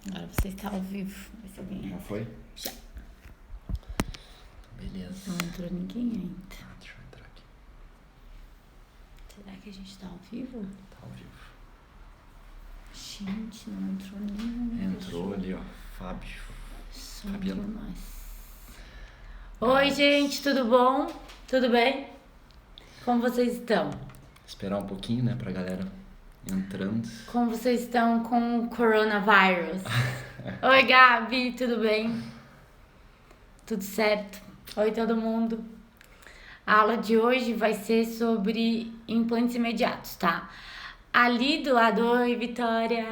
Agora você está ao vivo. Vai ser bem. Já foi? Já. Beleza. Não entrou ninguém ainda. Deixa eu entrar aqui. Será que a gente está ao vivo? Tá ao vivo. Gente, não entrou nenhum. Entrou ali, ó. Fábio. Só Fabiano. entrou mais. Oi, gente, tudo bom? Tudo bem? Como vocês estão? Esperar um pouquinho, né, pra galera entrando. Como vocês estão com o coronavírus? Oi, Gabi, tudo bem? Tudo certo? Oi, todo mundo. A aula de hoje vai ser sobre implantes imediatos, tá? Ali do lado, oi, Vitória.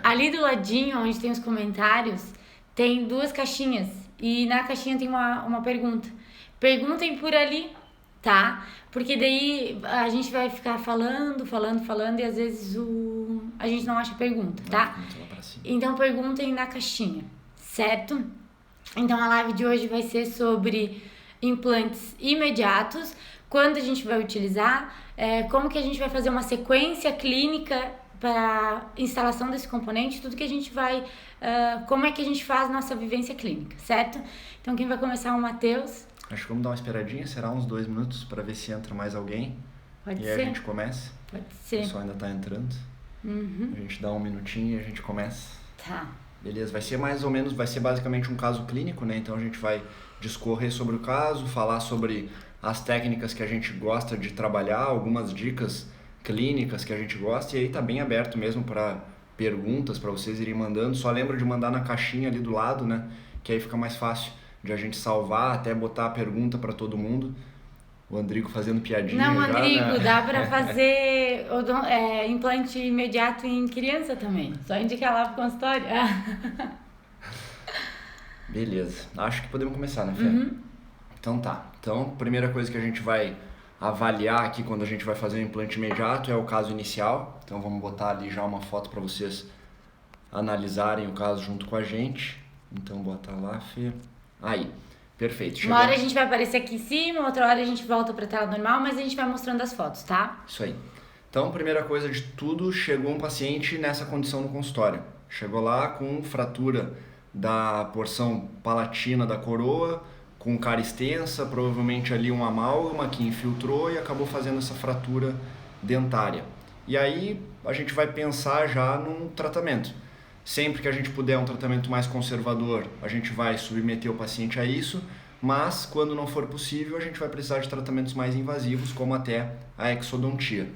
Ali do ladinho, onde tem os comentários, tem duas caixinhas. E na caixinha tem uma pergunta. Perguntem por ali, tá? Porque daí a gente vai ficar falando e às vezes a gente não acha pergunta, tá? Então perguntem na caixinha, certo? Então a live de hoje vai ser sobre implantes imediatos, quando a gente vai utilizar, como que a gente vai fazer uma sequência clínica para instalação desse componente, tudo que a gente vai, como é que a gente faz nossa vivência clínica, certo? Então quem vai começar é o Matheus. Acho que vamos dar uma esperadinha, será uns 2 minutos pra ver se entra mais alguém. Pode e ser? aí a gente começa. Pode O ser. pessoal ainda tá entrando. Uhum. A gente dá um minutinho e a gente começa. Tá. Beleza, vai ser basicamente um caso clínico, né? Então a gente vai discorrer sobre o caso, falar sobre as técnicas que a gente gosta de trabalhar, algumas dicas clínicas que a gente gosta, e aí tá bem aberto mesmo para perguntas, para vocês irem mandando. Só lembra de mandar na caixinha ali do lado, né? Que aí fica mais fácil de a gente salvar, até botar a pergunta para todo mundo. O Andrigo fazendo piadinha Não, já, Andrigo, né? dá pra fazer implante imediato em criança também. Só indicar lá pro consultório. Beleza, acho que podemos começar, né, Fê? Uhum. Então tá. Então, primeira coisa que a gente vai avaliar aqui quando a gente vai fazer o implante imediato é o caso inicial. Então vamos botar ali já uma foto para vocês analisarem o caso junto com a gente. Então bota lá, Fê. Aí, perfeito. Uma hora a gente vai aparecer aqui em cima, outra hora a gente volta pra tela normal, mas a gente vai mostrando as fotos, tá? Isso aí. Então, primeira coisa de tudo, chegou um paciente nessa condição no consultório. Chegou lá com fratura da porção palatina da coroa, com cara extensa, provavelmente ali um amálgama que infiltrou e acabou fazendo essa fratura dentária. E aí a gente vai pensar já num tratamento. Sempre que a gente puder um tratamento mais conservador, a gente vai submeter o paciente a isso, mas quando não for possível, a gente vai precisar de tratamentos mais invasivos, como até a exodontia.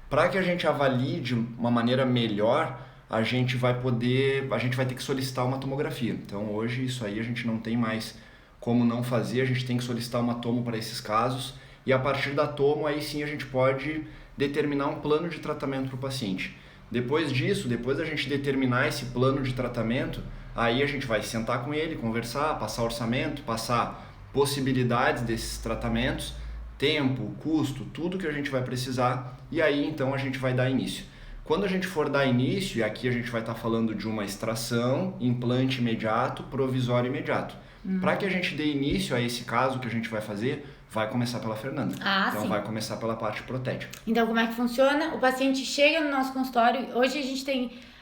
Para que a gente avalie de uma maneira melhor, a gente vai ter que solicitar uma tomografia. Então hoje isso aí a gente não tem mais como não fazer, a gente tem que solicitar uma tomo para esses casos, e a partir da tomo aí sim a gente pode determinar um plano de tratamento para o paciente. Depois disso, depois da gente determinar esse plano de tratamento, aí a gente vai sentar com ele, conversar, passar orçamento, passar possibilidades desses tratamentos, tempo, custo, tudo que a gente vai precisar, e aí então a gente vai dar início. Quando a gente for dar início, e aqui a gente vai estar falando de uma extração, implante imediato, provisório imediato. Para que a gente dê início a esse caso que a gente vai fazer, vai começar pela Fernanda. Então sim. vai começar pela parte protética. Então, como é que funciona? O paciente chega no nosso consultório. Hoje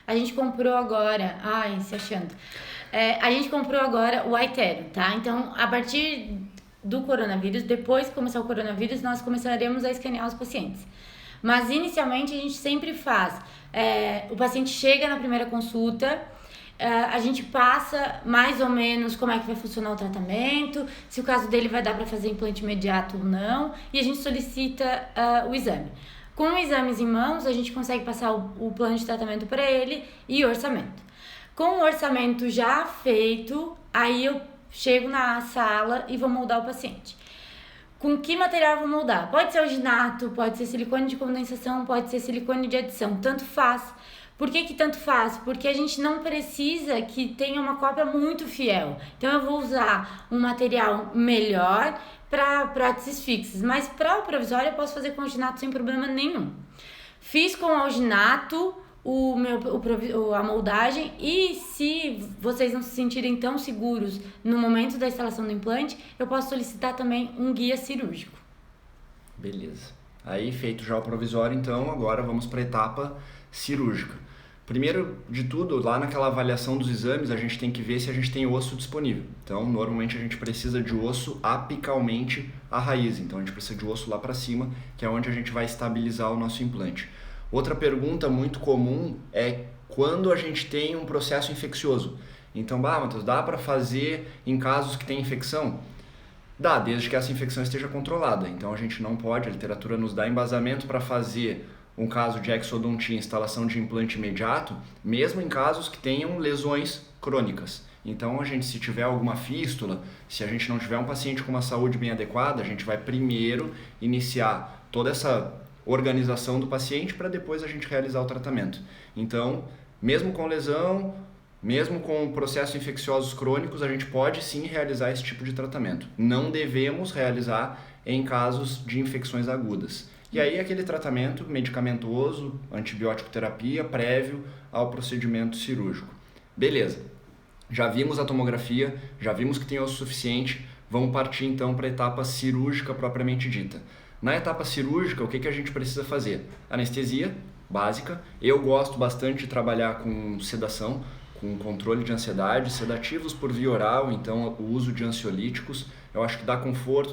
a gente comprou agora. Ai, se achando. A gente comprou agora o iTero, tá? Então, a partir do coronavírus, depois que começar o coronavírus, nós começaremos a escanear os pacientes. Mas, inicialmente, a gente sempre faz. O paciente chega na primeira consulta. A gente passa mais ou menos como é que vai funcionar o tratamento, se o caso dele vai dar para fazer implante imediato ou não, e a gente solicita o exame. Com exames em mãos, a gente consegue passar o plano de tratamento para ele e orçamento. Com o orçamento já feito, aí eu chego na sala e vou moldar o paciente. Com que material eu vou moldar? Pode ser alginato, pode ser silicone de condensação, pode ser silicone de adição, tanto faz. Por que tanto faz? Porque a gente não precisa que tenha uma cópia muito fiel. Então eu vou usar um material melhor para próteses fixas, mas para o provisório eu posso fazer com alginato sem problema nenhum. Fiz com alginato a moldagem, e se vocês não se sentirem tão seguros no momento da instalação do implante, eu posso solicitar também um guia cirúrgico. Beleza. Aí feito já o provisório, então agora vamos para a etapa cirúrgica. Primeiro de tudo, lá naquela avaliação dos exames, a gente tem que ver se a gente tem osso disponível. Então, normalmente a gente precisa de osso apicalmente à raiz. Então, a gente precisa de osso lá para cima, que é onde a gente vai estabilizar o nosso implante. Outra pergunta muito comum é quando a gente tem um processo infeccioso. Então, Matheus, dá para fazer em casos que tem infecção? Dá, desde que essa infecção esteja controlada. Então, a gente não pode, a literatura nos dá embasamento para fazer um caso de exodontia, instalação de implante imediato, mesmo em casos que tenham lesões crônicas. Então, se tiver alguma fístula, se a gente não tiver um paciente com uma saúde bem adequada, a gente vai primeiro iniciar toda essa organização do paciente para depois a gente realizar o tratamento. Então, mesmo com lesão, mesmo com processos infecciosos crônicos, a gente pode sim realizar esse tipo de tratamento. Não devemos realizar em casos de infecções agudas. E aí aquele tratamento medicamentoso, antibiótico terapia, prévio ao procedimento cirúrgico. Beleza, já vimos a tomografia, já vimos que tem osso suficiente, vamos partir então para a etapa cirúrgica propriamente dita. Na etapa cirúrgica, o que a gente precisa fazer? Anestesia básica, eu gosto bastante de trabalhar com sedação, com controle de ansiedade, sedativos por via oral, então o uso de ansiolíticos, eu acho que dá conforto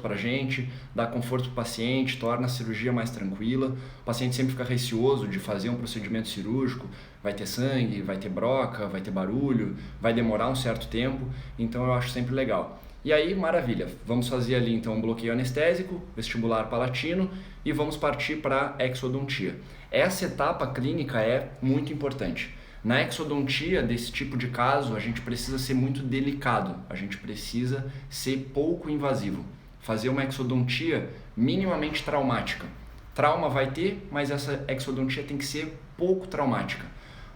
para a gente, dá conforto para o paciente, torna a cirurgia mais tranquila. O paciente sempre fica receoso de fazer um procedimento cirúrgico, vai ter sangue, vai ter broca, vai ter barulho, vai demorar um certo tempo, então eu acho sempre legal. E aí, maravilha, vamos fazer ali então um bloqueio anestésico, vestibular palatino e vamos partir para a exodontia. Essa etapa clínica é muito importante. Na exodontia desse tipo de caso, a gente precisa ser muito delicado, a gente precisa ser pouco invasivo, fazer uma exodontia minimamente traumática. Trauma vai ter, mas essa exodontia tem que ser pouco traumática.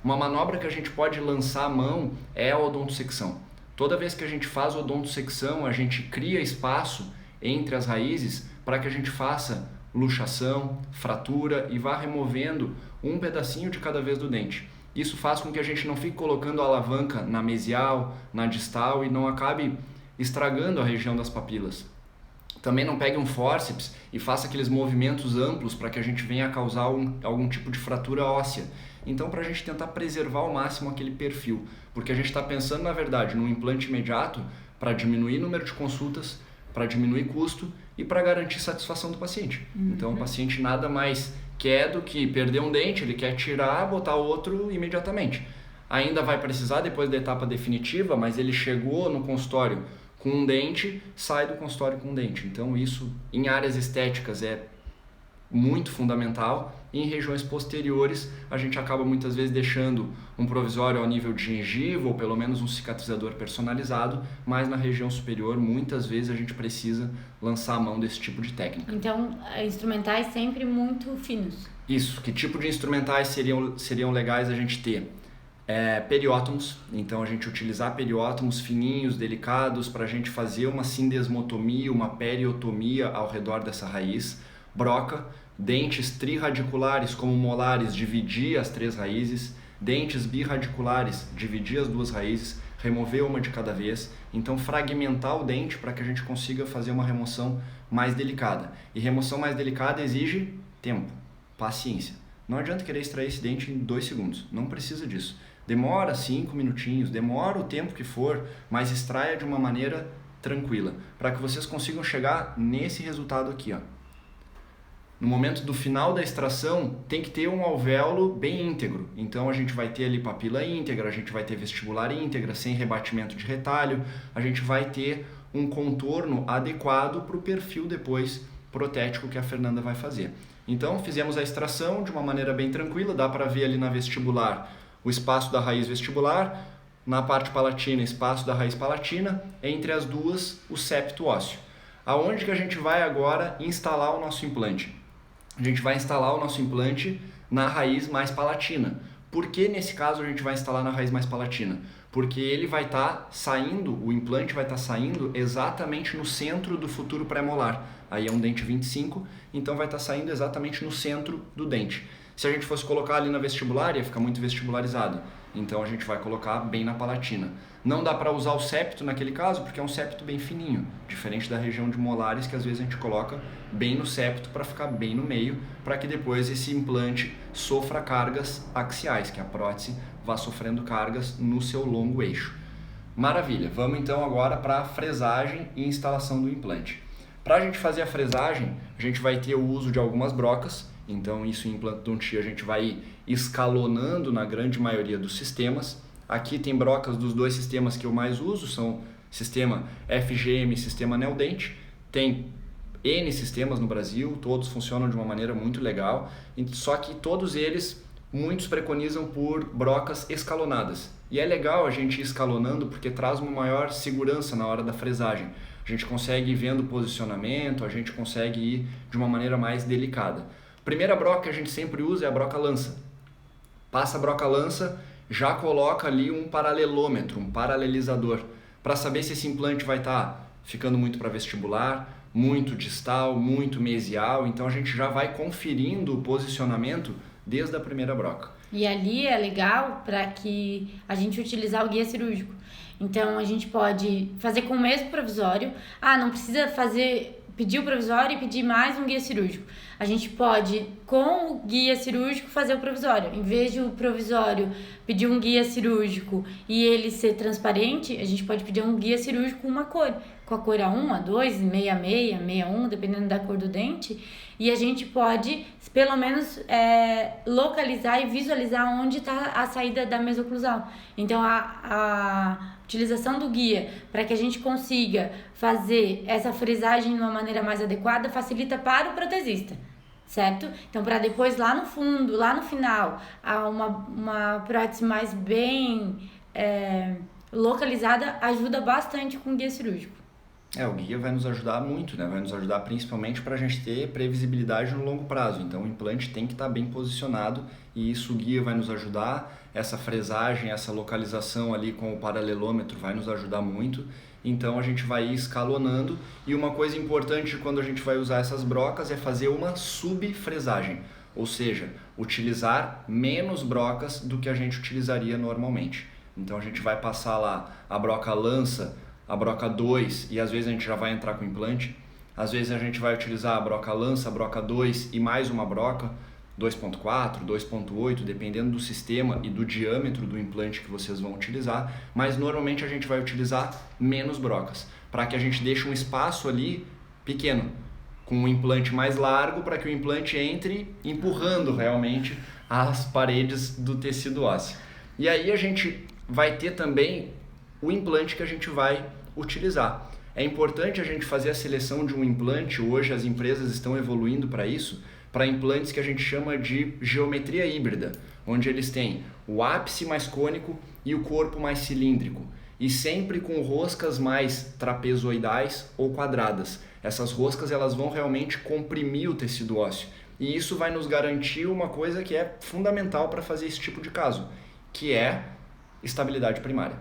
Uma manobra que a gente pode lançar a mão é a odontosecção. Toda vez que a gente faz odontosecção, a gente cria espaço entre as raízes para que a gente faça luxação, fratura e vá removendo um pedacinho de cada vez do dente. Isso faz com que a gente não fique colocando a alavanca na mesial, na distal e não acabe estragando a região das papilas. Também não pegue um fórceps e faça aqueles movimentos amplos para que a gente venha a causar algum tipo de fratura óssea. Então, para a gente tentar preservar ao máximo aquele perfil, porque a gente está pensando, na verdade, num implante imediato para diminuir o número de consultas, para diminuir custo e para garantir satisfação do paciente. Então, o paciente nada mais quer do que perder um dente, ele quer tirar, botar outro imediatamente. Ainda vai precisar depois da etapa definitiva, mas ele chegou no consultório com um dente, sai do consultório com um dente. Então isso em áreas estéticas é muito fundamental. E em regiões posteriores a gente acaba muitas vezes deixando um provisório ao nível de gengiva ou pelo menos um cicatrizador personalizado, mas na região superior muitas vezes a gente precisa lançar a mão desse tipo de técnica. Então, instrumentais sempre muito finos. Isso, que tipo de instrumentais seriam legais a gente ter? Periótomos, então a gente utilizar periótomos fininhos, delicados, para a gente fazer uma sindesmotomia, uma periotomia ao redor dessa raiz. Broca, dentes trirradiculares como molares, dividir as 3 raízes, dentes birradiculares, dividir as 2 raízes, remover uma de cada vez, então fragmentar o dente para que a gente consiga fazer uma remoção mais delicada. E remoção mais delicada exige tempo, paciência. Não adianta querer extrair esse dente em 2 segundos, não precisa disso. Demora 5 minutinhos, demora o tempo que for, mas extraia de uma maneira tranquila, para que vocês consigam chegar nesse resultado aqui, ó. No momento do final da extração, tem que ter um alvéolo bem íntegro. Então a gente vai ter ali papila íntegra, a gente vai ter vestibular íntegra, sem rebatimento de retalho, a gente vai ter um contorno adequado para o perfil depois protético que a Fernanda vai fazer. Então fizemos a extração de uma maneira bem tranquila, dá para ver ali na vestibular o espaço da raiz vestibular, na parte palatina, espaço da raiz palatina, entre as duas o septo ósseo. Aonde que a gente vai agora instalar o nosso implante? A gente vai instalar o nosso implante na raiz mais palatina. Por que nesse caso a gente vai instalar na raiz mais palatina? Porque ele vai estar saindo, o implante vai estar saindo exatamente no centro do futuro pré-molar. Aí é um dente 25, então vai estar saindo exatamente no centro do dente. Se a gente fosse colocar ali na vestibular, ia ficar muito vestibularizado. Então a gente vai colocar bem na palatina. Não dá para usar o septo naquele caso, porque é um septo bem fininho, diferente da região de molares, que às vezes a gente coloca bem no septo para ficar bem no meio, para que depois esse implante sofra cargas axiais, que a prótese vá sofrendo cargas no seu longo eixo. Maravilha, vamos então agora para a fresagem e instalação do implante. Para a gente fazer a fresagem, a gente vai ter o uso de algumas brocas, então isso em implantodontia a gente vai ir escalonando na grande maioria dos sistemas. Aqui tem brocas dos dois sistemas que eu mais uso, são sistema FGM e sistema Neodent. Tem N sistemas no Brasil, todos funcionam de uma maneira muito legal, só que todos eles, muitos preconizam por brocas escalonadas. E é legal a gente ir escalonando porque traz uma maior segurança na hora da fresagem. A gente consegue ir vendo o posicionamento, a gente consegue ir de uma maneira mais delicada. Primeira broca que a gente sempre usa é a broca lança. Passa a broca lança, já coloca ali um paralelômetro, um paralelizador, para saber se esse implante vai estar ficando muito para vestibular, muito distal, muito mesial. Então a gente já vai conferindo o posicionamento desde a primeira broca. E ali é legal para que a gente utilizar o guia cirúrgico. Então a gente pode fazer com o mesmo provisório. Não precisa pedir o provisório e pedir mais um guia cirúrgico. A gente pode, com o guia cirúrgico, fazer o provisório. Em vez de o provisório pedir um guia cirúrgico e ele ser transparente, a gente pode pedir um guia cirúrgico com uma cor. Com a cor A1, A2, 66, 61, dependendo da cor do dente. E a gente pode, pelo menos, localizar e visualizar onde está a saída da mesoclusal. Então, a utilização do guia para que a gente consiga fazer essa fresagem de uma maneira mais adequada facilita para o protesista, certo? Então, para depois, lá no fundo, lá no final, uma prótese mais bem localizada ajuda bastante com o guia cirúrgico. O guia vai nos ajudar muito, né? Vai nos ajudar principalmente para a gente ter previsibilidade no longo prazo. Então o implante tem que estar bem posicionado e isso o guia vai nos ajudar. Essa fresagem, essa localização ali com o paralelômetro vai nos ajudar muito. Então a gente vai ir escalonando e uma coisa importante quando a gente vai usar essas brocas é fazer uma subfresagem, ou seja, utilizar menos brocas do que a gente utilizaria normalmente. Então a gente vai passar lá a broca lança, a broca 2 e às vezes a gente já vai entrar com implante. Às vezes a gente vai utilizar a broca lança, a broca 2 e mais uma broca 2.4, 2.8, dependendo do sistema e do diâmetro do implante que vocês vão utilizar, mas normalmente a gente vai utilizar menos brocas, para que a gente deixe um espaço ali pequeno, com um implante mais largo, para que o implante entre empurrando realmente as paredes do tecido ósseo. E aí a gente vai ter também o implante que a gente vai utilizar. É importante a gente fazer a seleção de um implante, hoje as empresas estão evoluindo para isso, para implantes que a gente chama de geometria híbrida, onde eles têm o ápice mais cônico e o corpo mais cilíndrico, e sempre com roscas mais trapezoidais ou quadradas. Essas roscas elas vão realmente comprimir o tecido ósseo, e isso vai nos garantir uma coisa que é fundamental para fazer esse tipo de caso, que é estabilidade primária.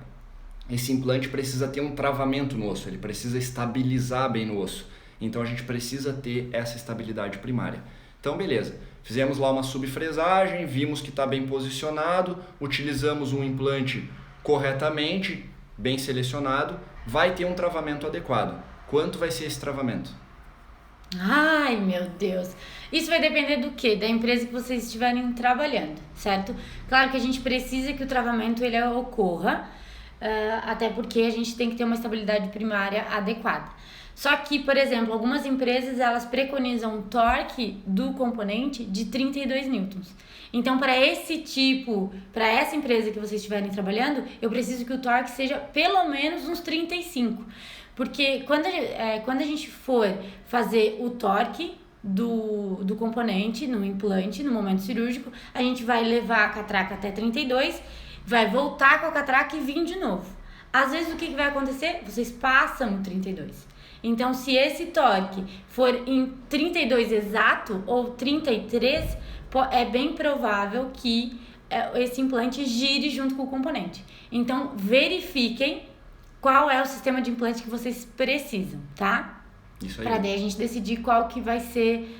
Esse implante precisa ter um travamento no osso, ele precisa estabilizar bem no osso. Então a gente precisa ter essa estabilidade primária. Então beleza, fizemos lá uma subfresagem, vimos que está bem posicionado, utilizamos um implante corretamente, bem selecionado, vai ter um travamento adequado. Quanto vai ser esse travamento? Ai, meu Deus. Isso vai depender do quê? Da empresa que vocês estiverem trabalhando, certo? Claro que a gente precisa que o travamento ele ocorra, até porque a gente tem que ter uma estabilidade primária adequada. Só que, por exemplo, algumas empresas elas preconizam um torque do componente de 32 newtons. Então, para essa empresa que vocês estiverem trabalhando, eu preciso que o torque seja pelo menos uns 35. Porque quando a gente for fazer o torque do componente no implante, no momento cirúrgico, a gente vai levar a catraca até 32, vai voltar com a catraca e vir de novo. Às vezes o que vai acontecer? Vocês passam o 32. Então, se esse torque for em 32 exato ou 33, é bem provável que esse implante gire junto com o componente. Então, verifiquem qual é o sistema de implante que vocês precisam, tá? Isso aí. Para daí a gente decidir qual que vai ser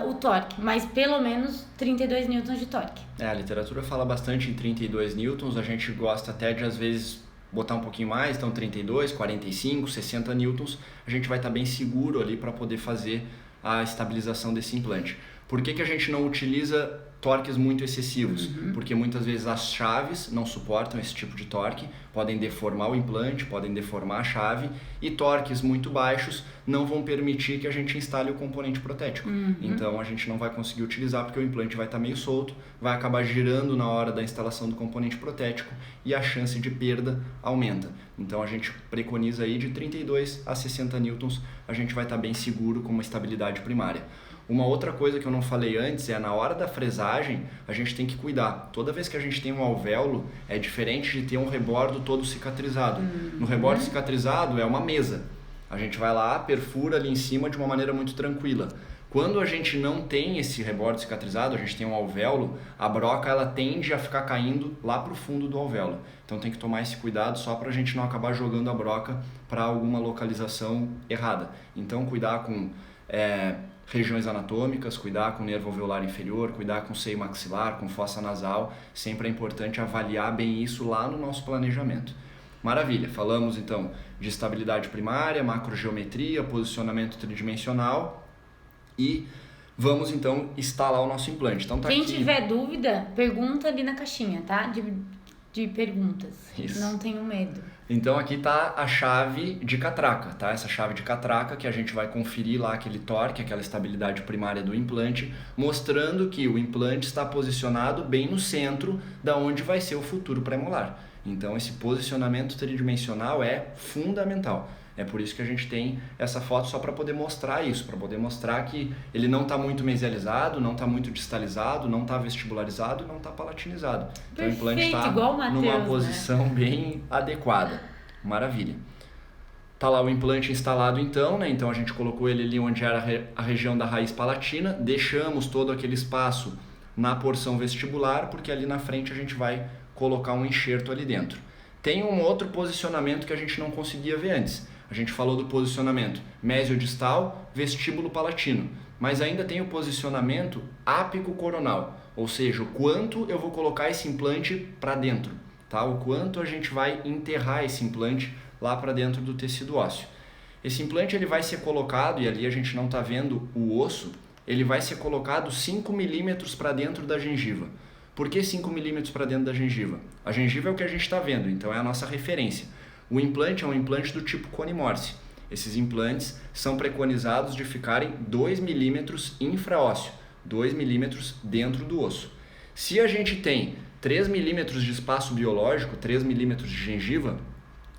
o torque, mas pelo menos 32 newtons de torque. A literatura fala bastante em 32 newtons, a gente gosta até de às vezes botar um pouquinho mais, então 32, 45, 60 newtons, a gente vai estar bem seguro ali para poder fazer a estabilização desse implante. Por que a gente não utiliza torques muito excessivos? Porque muitas vezes as chaves não suportam esse tipo de torque, podem deformar o implante, podem deformar a chave, e torques muito baixos não vão permitir que a gente instale o componente protético. Então a gente não vai conseguir utilizar porque o implante vai estar meio solto, vai acabar girando na hora da instalação do componente protético e a chance de perda aumenta. Então a gente preconiza aí de 32 a 60 newtons, a gente vai estar bem seguro com uma estabilidade primária. Uma outra coisa que eu não falei antes é na hora da fresagem, a gente tem que cuidar. Toda vez que a gente tem um alvéolo, é diferente de ter um rebordo todo cicatrizado. No rebordo cicatrizado é uma mesa. A gente vai lá, perfura ali em cima de uma maneira muito tranquila. Quando a gente não tem esse rebordo cicatrizado, a gente tem um alvéolo, a broca ela tende a ficar caindo lá para o fundo do alvéolo. Então tem que tomar esse cuidado só para a gente não acabar jogando a broca para alguma localização errada. Então cuidar com regiões anatômicas, cuidar com nervo alveolar inferior, cuidar com seio maxilar, com fossa nasal, sempre é importante avaliar bem isso lá no nosso planejamento. Maravilha, falamos então de estabilidade primária, macrogeometria, posicionamento tridimensional e vamos então instalar o nosso implante. Então, Quem tiver dúvida, pergunta ali na caixinha, tá? De perguntas. Isso. Não tenham medo. Então aqui está a chave de catraca, tá? Essa chave de catraca que a gente vai conferir lá aquele torque, aquela estabilidade primária do implante, mostrando que o implante está posicionado bem no centro da onde vai ser o futuro pré-molar. Então esse posicionamento tridimensional é fundamental. É por isso que a gente tem essa foto só para poder mostrar isso, para poder mostrar que ele não está muito mesializado, não está muito distalizado, não está vestibularizado, não está palatinizado. Então o implante está numa posição bem adequada. Maravilha. Tá lá o implante instalado então, né? Então a gente colocou ele ali onde era a região da raiz palatina, deixamos todo aquele espaço na porção vestibular, porque ali na frente a gente vai colocar um enxerto ali dentro. Tem um outro posicionamento que a gente não conseguia ver antes. A gente falou do posicionamento mesiodistal, vestíbulo palatino, mas ainda tem o posicionamento ápico-coronal, ou seja, o quanto eu vou colocar esse implante para dentro, tá? O quanto a gente vai enterrar esse implante lá para dentro do tecido ósseo. Esse implante ele vai ser colocado, e ali a gente não está vendo o osso, ele vai ser colocado 5 milímetros para dentro da gengiva. Por que 5 milímetros para dentro da gengiva? A gengiva é o que a gente está vendo, então é a nossa referência. O implante é um implante do tipo cone Morse. Esses implantes são preconizados de ficarem 2 milímetros infraósseo, 2 milímetros dentro do osso. Se a gente tem 3 milímetros de espaço biológico, 3 milímetros de gengiva,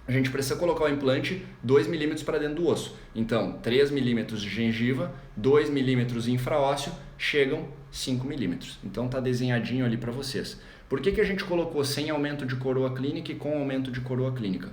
a gente precisa colocar o implante 2 milímetros para dentro do osso. Então, 3 milímetros de gengiva, 2 milímetros infraósseo, chegam 5 milímetros. Então está desenhadinho ali para vocês. Por que a gente colocou sem aumento de coroa clínica e com aumento de coroa clínica?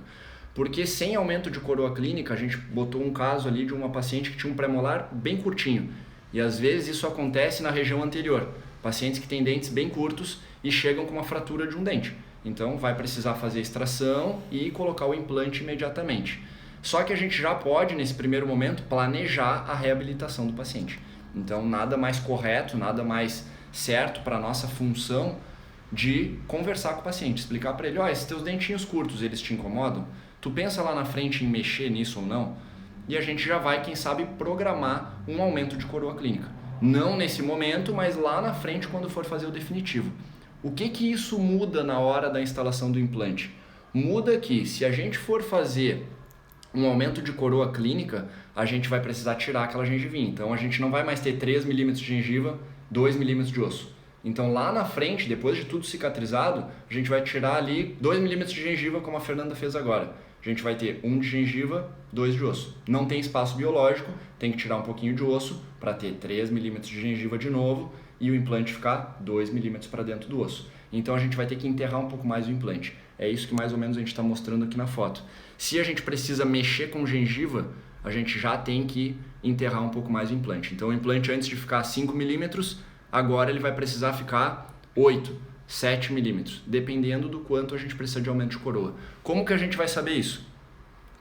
Porque sem aumento de coroa clínica, a gente botou um caso ali de uma paciente que tinha um premolar bem curtinho. E às vezes isso acontece na região anterior. Pacientes que têm dentes bem curtos e chegam com uma fratura de um dente. Então vai precisar fazer a extração e colocar o implante imediatamente. Só que a gente já pode, nesse primeiro momento, planejar a reabilitação do paciente. Então nada mais correto, nada mais certo para a nossa função de conversar com o paciente, explicar para ele, esses teus dentinhos curtos, eles te incomodam? Tu pensa lá na frente em mexer nisso ou não? E a gente já vai, quem sabe, programar um aumento de coroa clínica. Não nesse momento, mas lá na frente quando for fazer o definitivo. O que isso muda na hora da instalação do implante? Muda que se a gente for fazer um aumento de coroa clínica, a gente vai precisar tirar aquela gengivinha. Então a gente não vai mais ter 3 milímetros de gengiva, 2 milímetros de osso. Então lá na frente, depois de tudo cicatrizado, a gente vai tirar ali 2 milímetros de gengiva, como a Fernanda fez agora. A gente vai ter 1 de gengiva, 2 de osso. Não tem espaço biológico, tem que tirar um pouquinho de osso para ter 3 milímetros de gengiva de novo e o implante ficar 2 milímetros para dentro do osso. Então a gente vai ter que enterrar um pouco mais o implante. É isso que mais ou menos a gente está mostrando aqui na foto. Se a gente precisa mexer com gengiva, a gente já tem que enterrar um pouco mais o implante. Então o implante, antes de ficar 5 milímetros, agora ele vai precisar ficar 8, 7 milímetros, dependendo do quanto a gente precisa de aumento de coroa. Como que a gente vai saber isso?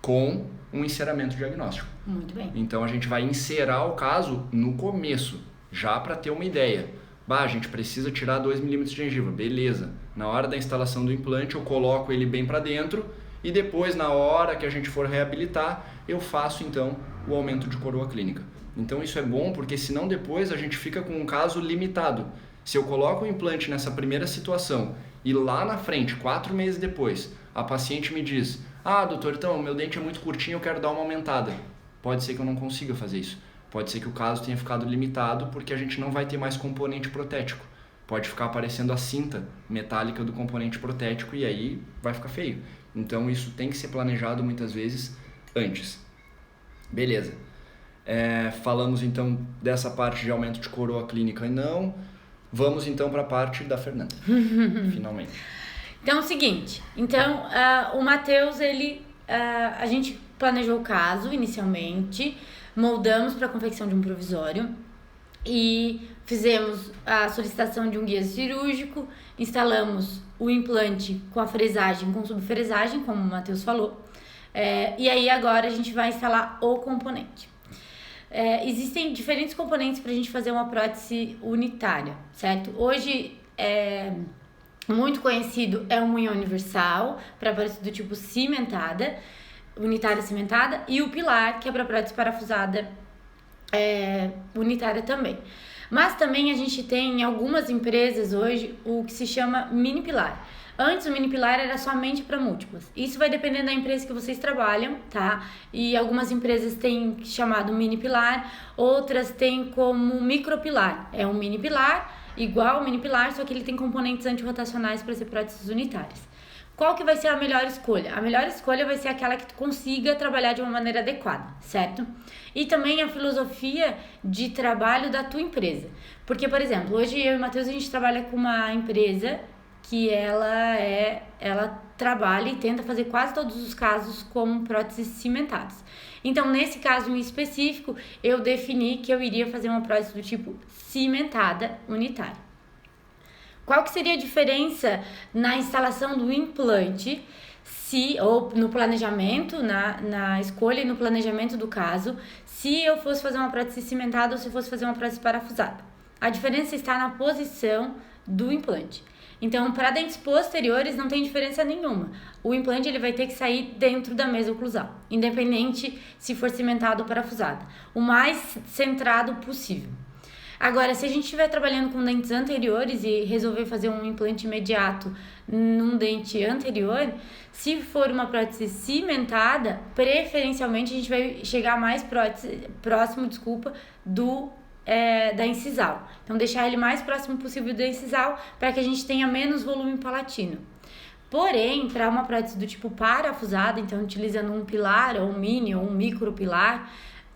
Com um enceramento diagnóstico. Muito bem. Então a gente vai encerar o caso no começo. já para ter uma ideia. A gente precisa tirar 2 milímetros de gengiva, beleza. Na hora da instalação do implante eu coloco ele bem para dentro e depois na hora que a gente for reabilitar eu faço então o aumento de coroa clínica. Então isso é bom porque senão depois a gente fica com um caso limitado. Se eu coloco o implante nessa primeira situação e lá na frente, 4 meses depois, a paciente me diz: doutor, então meu dente é muito curtinho, eu quero dar uma aumentada. Pode ser que eu não consiga fazer isso. Pode ser que o caso tenha ficado limitado porque a gente não vai ter mais componente protético. Pode ficar aparecendo a cinta metálica do componente protético e aí vai ficar feio. Então isso tem que ser planejado muitas vezes antes. Beleza. Falamos então dessa parte de aumento de coroa clínica e não. Vamos então para a parte da Fernanda, finalmente. Então é o seguinte, o Matheus, a gente planejou o caso inicialmente, moldamos para a confecção de um provisório e fizemos a solicitação de um guia cirúrgico, instalamos o implante com a fresagem, com subfresagem, como o Matheus falou, e aí agora a gente vai instalar o componente. Existem diferentes componentes para a gente fazer uma prótese unitária, certo? Hoje, muito conhecido é uma unha universal, para prótese do tipo cimentada, unitária cimentada, e o pilar, que é para prótese parafusada unitária também. Mas também a gente tem em algumas empresas hoje o que se chama mini pilar. Antes o mini pilar era somente para múltiplas. Isso vai depender da empresa que vocês trabalham, tá? E algumas empresas têm chamado mini pilar, outras têm como micro pilar. É um mini pilar igual ao mini pilar, só que ele tem componentes antirrotacionais para ser próteses unitárias. Qual que vai ser a melhor escolha? A melhor escolha vai ser aquela que tu consiga trabalhar de uma maneira adequada, certo? E também a filosofia de trabalho da tua empresa. Porque, por exemplo, hoje eu e o Matheus, a gente trabalha com uma empresa que ela trabalha e tenta fazer quase todos os casos com próteses cimentadas. Então, nesse caso em específico, eu defini que eu iria fazer uma prótese do tipo cimentada unitária. Qual que seria a diferença na instalação do implante, ou no planejamento, na escolha e no planejamento do caso, se eu fosse fazer uma prótese cimentada ou se eu fosse fazer uma prótese parafusada? A diferença está na posição do implante. Então, para dentes posteriores não tem diferença nenhuma. O implante ele vai ter que sair dentro da mesa oclusal, independente se for cimentado ou parafusada, o mais centrado possível. Agora, se a gente estiver trabalhando com dentes anteriores e resolver fazer um implante imediato num dente anterior, se for uma prótese cimentada, preferencialmente a gente vai chegar mais próximo da incisal. Então, deixar ele mais próximo possível da incisal para que a gente tenha menos volume palatino. Porém, para uma prótese do tipo parafusada, então utilizando um pilar ou um mini ou um micro pilar,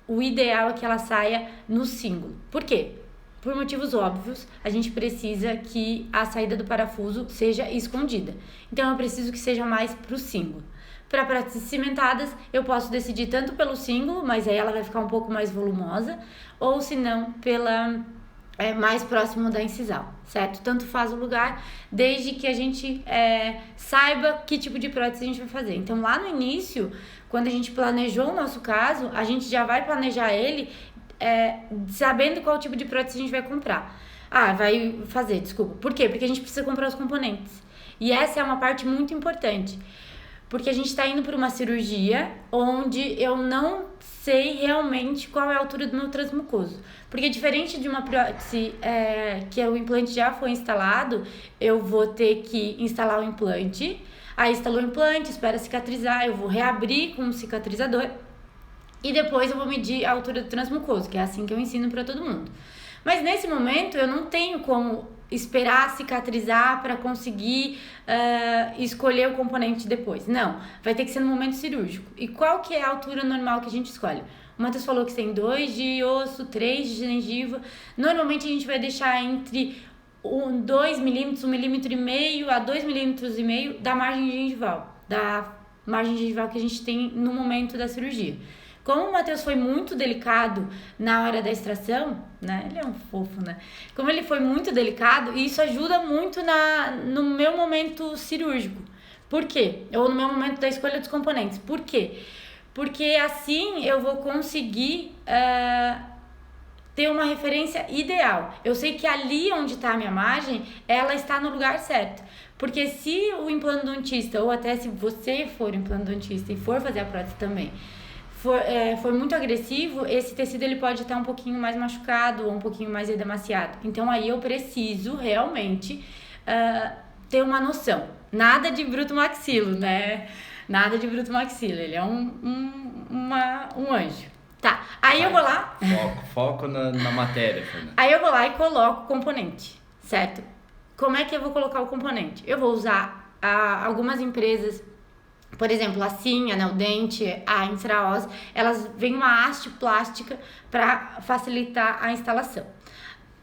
o ideal é que ela saia no cíngulo. Por quê? Por motivos óbvios, a gente precisa que a saída do parafuso seja escondida. Então, eu preciso que seja mais para o cíngulo. Para próteses cimentadas, eu posso decidir tanto pelo cíngulo, mas aí ela vai ficar um pouco mais volumosa, ou se não, mais próximo da incisal, certo? Tanto faz o lugar, desde que a gente saiba que tipo de prótese a gente vai fazer. Então, lá no início, quando a gente planejou o nosso caso, a gente já vai planejar ele sabendo qual tipo de prótese a gente vai comprar. Por quê? Porque a gente precisa comprar os componentes. E essa é uma parte muito importante. Porque a gente está indo para uma cirurgia onde eu não sei realmente qual é a altura do meu transmucoso. Porque diferente de uma prótese que o implante já foi instalado, eu vou ter que instalar o implante. Aí instalou o implante, espera cicatrizar, eu vou reabrir com um cicatrizador. E depois eu vou medir a altura do transmucoso, que é assim que eu ensino para todo mundo. Mas nesse momento eu não tenho como esperar cicatrizar para conseguir escolher o componente depois. Não, vai ter que ser no momento cirúrgico. E qual que é a altura normal que a gente escolhe? O Matheus falou que tem 2 de osso, 3 de gengiva. Normalmente a gente vai deixar entre 2 milímetros, 1,5 milímetro a 2,5 milímetros da margem gengival. Da margem gengival que a gente tem no momento da cirurgia. Como o Matheus foi muito delicado na hora da extração, né? Ele é um fofo, né? Como ele foi muito delicado, isso ajuda muito no meu momento cirúrgico. Por quê? Ou no meu momento da escolha dos componentes. Por quê? Porque assim eu vou conseguir ter uma referência ideal. Eu sei que ali onde está a minha margem, ela está no lugar certo. Porque se o implantodontista, ou até se você for implantodontista e for fazer a prótese também, for muito agressivo, esse tecido ele pode estar um pouquinho mais machucado ou um pouquinho mais edemaciado. Então aí eu preciso realmente ter uma noção. Nada de bruto maxilo, né? Nada de bruto maxilo. Ele é um anjo. Tá, aí eu vou lá... Foco na matéria, Fernanda. Aí eu vou lá e coloco o componente, certo? Como é que eu vou colocar o componente? Eu vou usar algumas empresas, por exemplo, a Sim, a Neodente, a Intraos, elas vêm uma haste plástica para facilitar a instalação.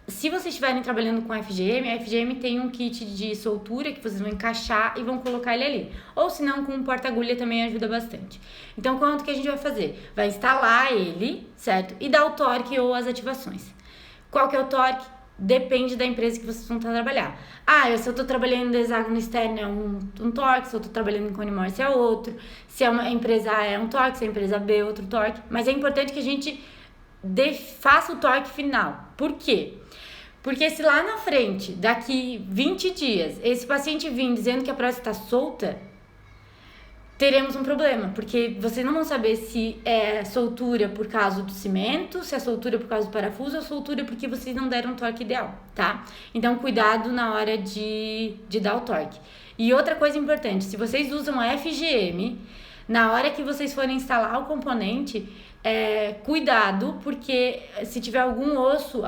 Se vocês estiverem trabalhando com a FGM tem um kit de soltura que vocês vão encaixar e vão colocar ele ali. Ou se não, com um porta-agulha também ajuda bastante. Então, quanto que a gente vai fazer? Vai instalar ele, certo? E dar o torque ou as ativações. Qual que é o torque? Depende da empresa que vocês vão trabalhar. Se eu estou trabalhando em hexágono externo é um torque, se eu estou trabalhando em cone morse é outro. Se é uma empresa A é um torque, se é a empresa B é outro torque. Mas é importante que a gente faça o torque final. Por quê? Porque se lá na frente, daqui 20 dias, esse paciente vir dizendo que a prótese está solta, teremos um problema, porque vocês não vão saber se é soltura por causa do cimento, se é soltura por causa do parafuso ou soltura porque vocês não deram o torque ideal, tá? Então, cuidado na hora de dar o torque. E outra coisa importante, se vocês usam a FGM, na hora que vocês forem instalar o componente, cuidado, porque se tiver algum osso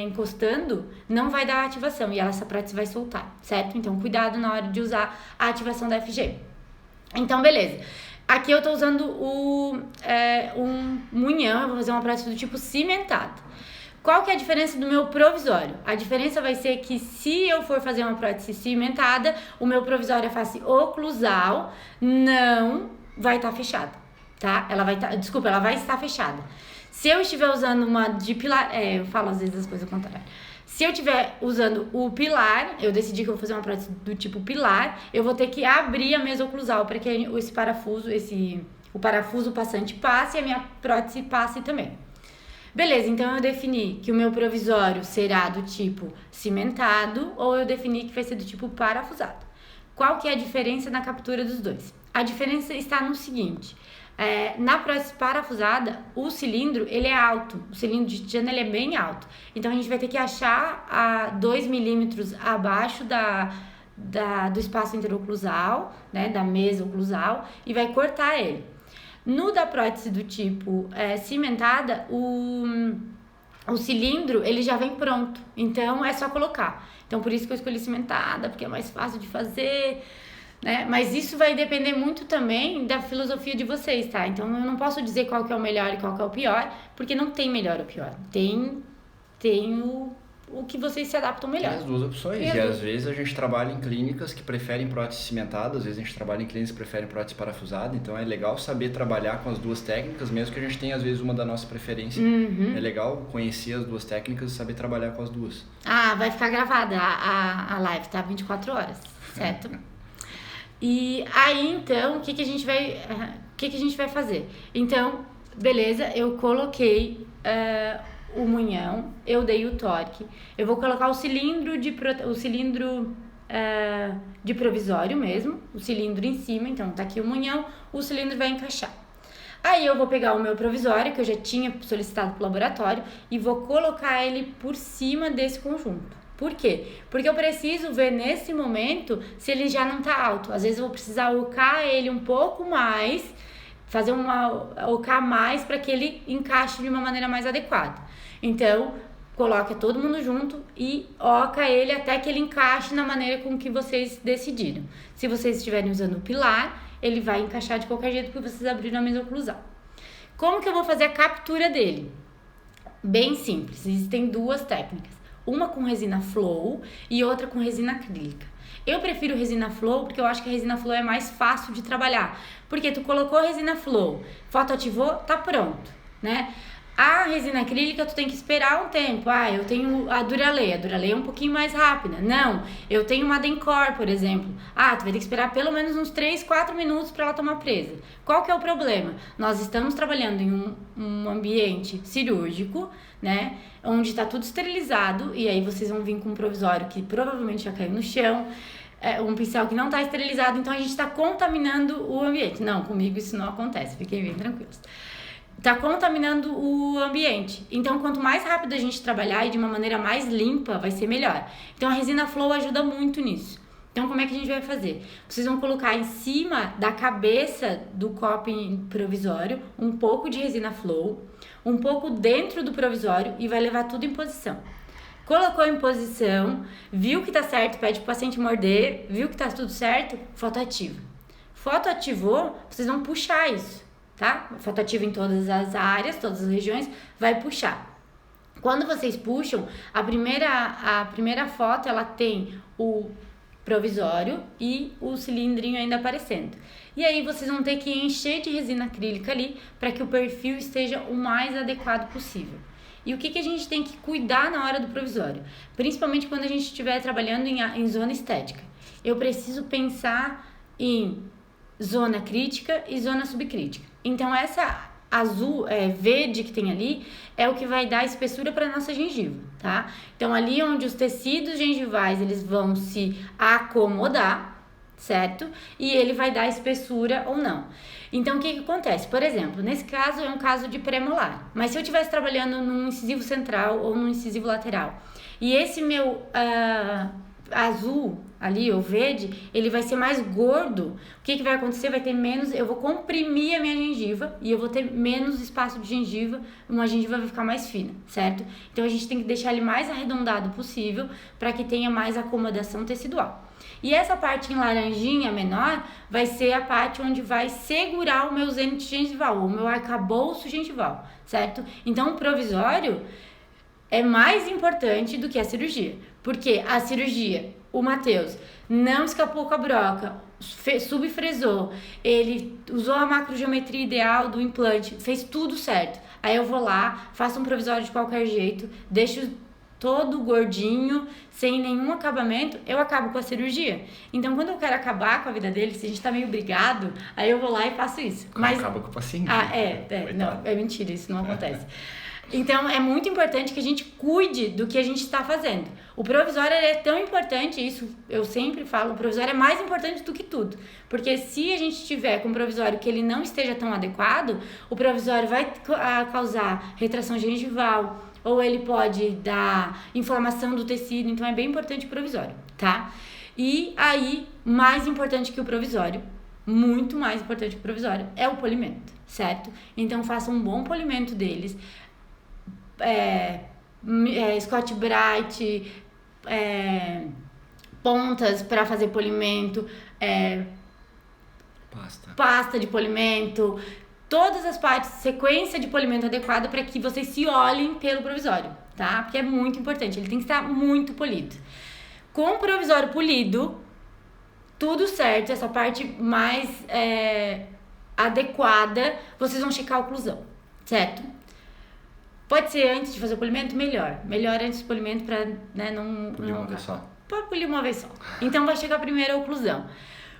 encostando, não vai dar ativação e essa prótese vai soltar, certo? Então, cuidado na hora de usar a ativação da FGM. Então, beleza. Aqui eu tô usando um munhão, eu vou fazer uma prótese do tipo cimentado. Qual que é a diferença do meu provisório? A diferença vai ser que se eu for fazer uma prótese cimentada, o meu provisório, a face oclusal, não vai estar fechada. Tá? Ela vai estar fechada. Se eu estiver usando uma de pilar... eu falo às vezes as coisas ao contrário. Se eu estiver usando o pilar, eu decidi que eu vou fazer uma prótese do tipo pilar, eu vou ter que abrir a mesa oclusal para que esse parafuso, o parafuso passante passe e a minha prótese passe também. Beleza, então eu defini que o meu provisório será do tipo cimentado ou eu defini que vai ser do tipo parafusado. Qual que é a diferença na captura dos dois? A diferença está no seguinte... na prótese parafusada, o cilindro, ele é alto. O cilindro de titânio, ele é bem alto. Então, a gente vai ter que achar a 2 milímetros abaixo do espaço interoclusal, né, da mesa oclusal, e vai cortar ele. No da prótese do tipo cimentada, o cilindro, ele já vem pronto. Então, é só colocar. Então, por isso que eu escolhi cimentada, porque é mais fácil de fazer... né? Mas isso vai depender muito também da filosofia de vocês, tá? Então eu não posso dizer qual que é o melhor e qual que é o pior, porque não tem melhor ou pior. Tem o que vocês se adaptam melhor. Tem as duas opções. E às vezes a gente trabalha em clínicas que preferem prótese cimentada, às vezes a gente trabalha em clínicas que preferem prótese parafusada, então é legal saber trabalhar com as duas técnicas, mesmo que a gente tenha às vezes uma da nossa preferência. É legal conhecer as duas técnicas e saber trabalhar com as duas. Vai ficar gravada a live, tá? 24 horas, certo? E aí, então, o que a gente vai fazer? Então, beleza, eu coloquei o munhão, eu dei o torque, eu vou colocar o cilindro de provisório mesmo, o cilindro em cima, então tá aqui o munhão, o cilindro vai encaixar. Aí eu vou pegar o meu provisório, que eu já tinha solicitado pro laboratório, e vou colocar ele por cima desse conjunto. Por quê? Porque eu preciso ver nesse momento se ele já não tá alto. Às vezes eu vou precisar ocar ele um pouco mais, ocar mais para que ele encaixe de uma maneira mais adequada. Então, coloca todo mundo junto e oca ele até que ele encaixe na maneira com que vocês decidiram. Se vocês estiverem usando o pilar, ele vai encaixar de qualquer jeito porque vocês abriram a mesa oclusal. Como que eu vou fazer a captura dele? Bem simples, existem duas técnicas. Uma com resina flow e outra com resina acrílica. Eu prefiro resina flow porque eu acho que a resina flow é mais fácil de trabalhar. Porque tu colocou resina flow, fotoativou, tá pronto, né? A resina acrílica, tu tem que esperar um tempo. Ah, eu tenho a Duralay. A Duralay é um pouquinho mais rápida. Não, eu tenho uma Dencor, por exemplo. Ah, tu vai ter que esperar pelo menos uns 3, 4 minutos para ela tomar presa. Qual que é o problema? Nós estamos trabalhando em um ambiente cirúrgico, né? Onde está tudo esterilizado. E aí vocês vão vir com um provisório que provavelmente já caiu no chão. Um pincel que não está esterilizado. Então a gente está contaminando o ambiente. Não, comigo isso não acontece. Fiquem bem tranquilos. Tá contaminando o ambiente. Então, quanto mais rápido a gente trabalhar e de uma maneira mais limpa, vai ser melhor. Então, a resina Flow ajuda muito nisso. Então, como é que a gente vai fazer? Vocês vão colocar em cima da cabeça do copo provisório um pouco de resina Flow, um pouco dentro do provisório e vai levar tudo em posição. Colocou em posição, viu que tá certo, pede pro paciente morder, viu que tá tudo certo, fotoativa. Fotoativou, vocês vão puxar isso. Tá? Fotoativa em todas as áreas, todas as regiões, vai puxar. Quando vocês puxam, a primeira foto, ela tem o provisório e o cilindrinho ainda aparecendo. E aí vocês vão ter que encher de resina acrílica ali para que o perfil esteja o mais adequado possível. E o que a gente tem que cuidar na hora do provisório? Principalmente quando a gente estiver trabalhando em zona estética. Eu preciso pensar em zona crítica e zona subcrítica. Então, essa verde que tem ali é o que vai dar espessura para nossa gengiva, tá? Então, ali onde os tecidos gengivais eles vão se acomodar, certo? E ele vai dar espessura ou não. Então, o que acontece? Por exemplo, nesse caso é um caso de pré-molar. Mas se eu estivesse trabalhando num incisivo central ou num incisivo lateral, e esse meu azul ali, o verde, ele vai ser mais gordo. O que vai acontecer? Vai ter menos, eu vou comprimir a minha gengiva e eu vou ter menos espaço de gengiva, uma gengiva vai ficar mais fina, certo? Então a gente tem que deixar ele mais arredondado possível para que tenha mais acomodação tecidual. E essa parte em laranjinha menor vai ser a parte onde vai segurar o meu zênite gengival, o meu arcabouço gengival, certo? Então o provisório é mais importante do que a cirurgia, porque a cirurgia, o Matheus não escapou com a broca, subfresou, ele usou a macrogeometria ideal do implante, fez tudo certo. Aí eu vou lá, faço um provisório de qualquer jeito, deixo todo gordinho, sem nenhum acabamento, eu acabo com a cirurgia. Então, quando eu quero acabar com a vida dele, se a gente tá meio brigado, aí eu vou lá e faço isso. Mas acaba com o paciente. Não, é mentira, isso não acontece. Então, é muito importante que a gente cuide do que a gente está fazendo. O provisório é tão importante, isso eu sempre falo, o provisório é mais importante do que tudo. Porque se a gente tiver com um provisório que ele não esteja tão adequado, o provisório vai causar retração gengival, ou ele pode dar inflamação do tecido, então é bem importante o provisório, tá? E aí, mais importante que o provisório, muito mais importante que o provisório, é o polimento, certo? Então, faça um bom polimento deles. Scotch-Brite, pontas para fazer polimento, pasta de polimento, todas as partes, sequência de polimento adequada para que vocês se olhem pelo provisório, tá? Porque é muito importante, ele tem que estar muito polido. Com o provisório polido, tudo certo, essa parte mais adequada, vocês vão checar a oclusão, certo? Pode ser antes de fazer o polimento, melhor. Melhor antes do polimento para, né, não... Polir uma vez só. Pode polir uma vez só. Então, vai chegar primeiro a oclusão.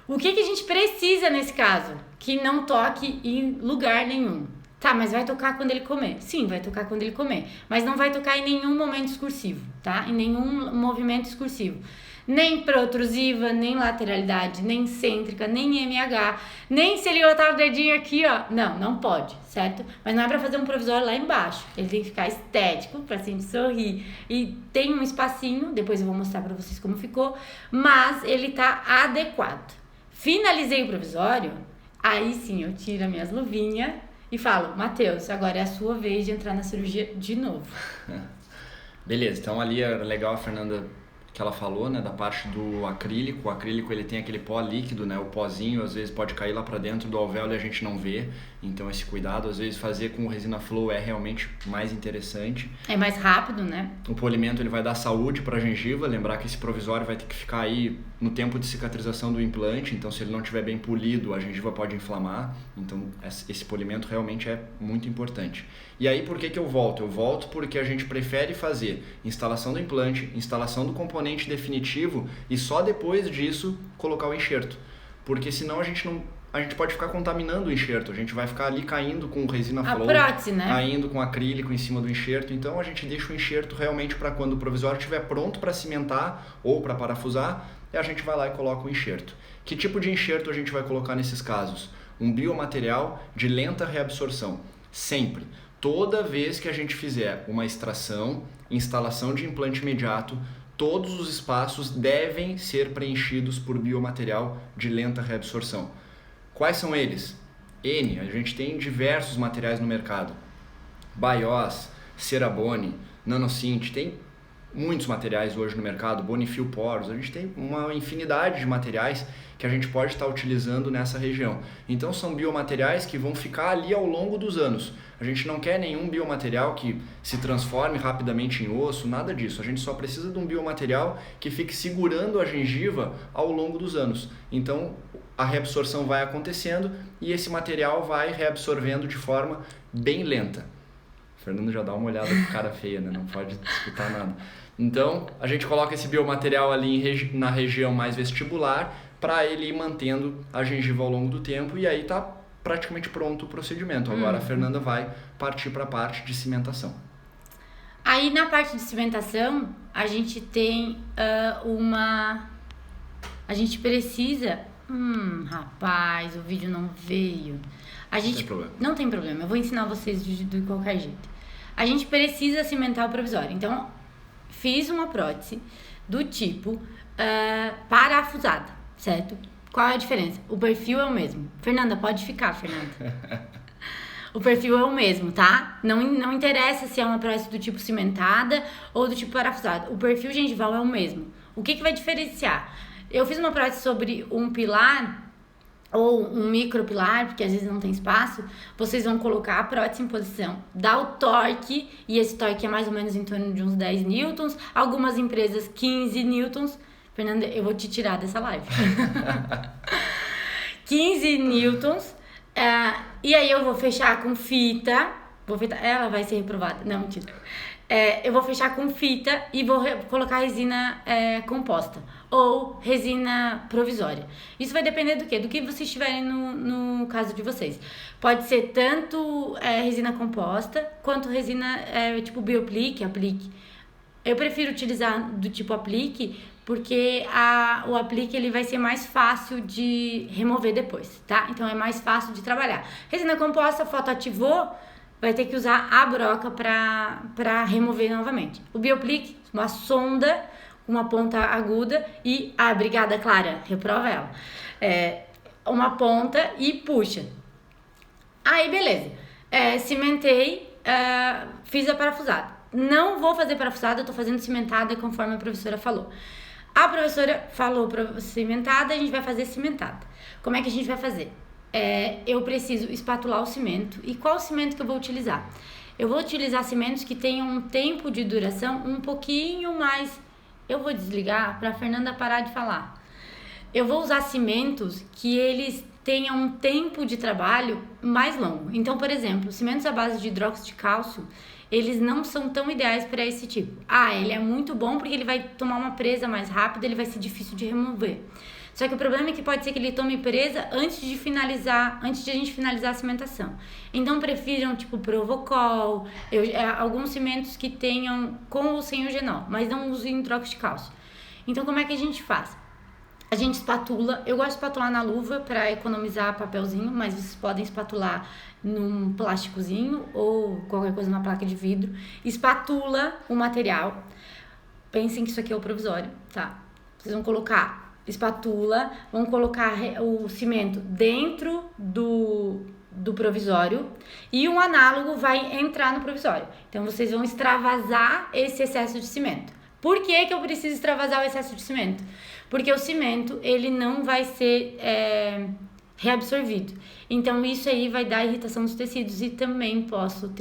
O que a gente precisa nesse caso? Que não toque em lugar nenhum. Tá, mas vai tocar quando ele comer. Sim, vai tocar quando ele comer. Mas não vai tocar em nenhum momento excursivo, tá? Em nenhum movimento excursivo. Nem protrusiva, nem lateralidade, nem cêntrica, nem MH, nem se ele botar o dedinho aqui, ó. Não pode, certo? Mas não é pra fazer um provisório lá embaixo. Ele tem que ficar estético, pra sempre sorrir. E tem um espacinho, depois eu vou mostrar pra vocês como ficou, mas ele tá adequado. Finalizei o provisório, aí sim eu tiro as minhas luvinhas e falo, Matheus, agora é a sua vez de entrar na cirurgia de novo. Beleza, então ali é legal a Fernanda que ela falou, né, da parte do acrílico. O acrílico ele tem aquele pó líquido, né, o pozinho às vezes pode cair lá para dentro do alvéolo e a gente não vê, então esse cuidado, às vezes fazer com resina flow é realmente mais interessante. É mais rápido, né? O polimento ele vai dar saúde para a gengiva, lembrar que esse provisório vai ter que ficar aí no tempo de cicatrização do implante, então se ele não estiver bem polido, a gengiva pode inflamar, então esse polimento realmente é muito importante. E aí por que eu volto? Eu volto porque a gente prefere fazer instalação do implante, instalação do componente definitivo e só depois disso colocar o enxerto, porque senão a gente pode ficar contaminando o enxerto, a gente vai ficar ali caindo com resina flow, a prótese, né? Caindo com acrílico em cima do enxerto, então a gente deixa o enxerto realmente para quando o provisório estiver pronto para cimentar ou para parafusar, e a gente vai lá e coloca o enxerto. Que tipo de enxerto a gente vai colocar nesses casos? Um biomaterial de lenta reabsorção, sempre. Toda vez que a gente fizer uma extração, instalação de implante imediato, todos os espaços devem ser preenchidos por biomaterial de lenta reabsorção. Quais são eles? A gente tem diversos materiais no mercado. Bios, Cerabone, Nanocint, tem muitos materiais hoje no mercado, Bonifil Poros, a gente tem uma infinidade de materiais que a gente pode estar utilizando nessa região. Então são biomateriais que vão ficar ali ao longo dos anos. A gente não quer nenhum biomaterial que se transforme rapidamente em osso, nada disso. A gente só precisa de um biomaterial que fique segurando a gengiva ao longo dos anos. Então a reabsorção vai acontecendo e esse material vai reabsorvendo de forma bem lenta. O Fernando já dá uma olhada com cara feia, né? Não pode escutar nada. Então, a gente coloca esse biomaterial ali na região mais vestibular para ele ir mantendo a gengiva ao longo do tempo e aí tá praticamente pronto o procedimento. Agora a Fernanda vai partir para a parte de cimentação. Aí na parte de cimentação, a gente tem a gente precisa... rapaz, o vídeo não veio. Não tem problema, eu vou ensinar vocês de qualquer jeito. A gente precisa cimentar o provisório. Então, fiz uma prótese do tipo parafusada, certo? Qual é a diferença? O perfil é o mesmo. Fernanda, pode ficar, Fernanda. O perfil é o mesmo, tá? Não interessa se é uma prótese do tipo cimentada ou do tipo parafusada. O perfil gengival é o mesmo. O que vai diferenciar? Eu fiz uma prótese sobre um pilar ou um micropilar, porque às vezes não tem espaço. Vocês vão colocar a prótese em posição, dar o torque, e esse torque é mais ou menos em torno de uns 10 newtons. Algumas empresas 15 newtons. Fernanda, eu vou te tirar dessa live. 15 newtons. E aí eu vou fechar com fita. Ela vai ser reprovada. Não, mentira. Eu vou fechar com fita e vou colocar resina composta ou resina provisória. Isso vai depender do quê? Do que vocês tiverem no caso de vocês. Pode ser tanto resina composta quanto resina tipo bioaplique, aplique. Eu prefiro utilizar do tipo aplique porque o aplique ele vai ser mais fácil de remover depois, tá? Então é mais fácil de trabalhar. Resina composta, fotoativou, vai ter que usar a broca para remover novamente. O bioaplique, uma sonda, uma ponta aguda e... obrigada, Clara, reprova ela. Uma ponta e puxa. Aí, beleza. Cimentei, fiz a parafusada. Não vou fazer parafusada, eu tô fazendo cimentada conforme a professora falou. A professora falou para cimentada, a gente vai fazer cimentada. Como é que a gente vai fazer? Eu preciso espatular o cimento. E qual cimento que eu vou utilizar? Eu vou utilizar cimentos que tenham um tempo de duração um pouquinho mais... Eu vou desligar para a Fernanda parar de falar. Eu vou usar cimentos que eles tenham um tempo de trabalho mais longo. Então, por exemplo, cimentos à base de hidróxido de cálcio, eles não são tão ideais para esse tipo. Ele é muito bom porque ele vai tomar uma presa mais rápida, ele vai ser difícil de remover. Só que o problema é que pode ser que ele tome presa antes de a gente finalizar a cimentação. Então, prefiram tipo Provocol, alguns cimentos que tenham com ou sem o genol, mas não usem hidróxido de cálcio. Então, como é que a gente faz? A gente espatula, eu gosto de espatular na luva para economizar papelzinho, mas vocês podem espatular num plásticozinho ou qualquer coisa numa placa de vidro. Espatula o material. Pensem que isso aqui é o provisório, tá? Vocês vão colocar espatula, vão colocar o cimento dentro do provisório e um análogo vai entrar no provisório. Então, vocês vão extravasar esse excesso de cimento. Por que eu preciso extravasar o excesso de cimento? Porque o cimento, ele não vai ser reabsorvido. Então, isso aí vai dar irritação dos tecidos e também posso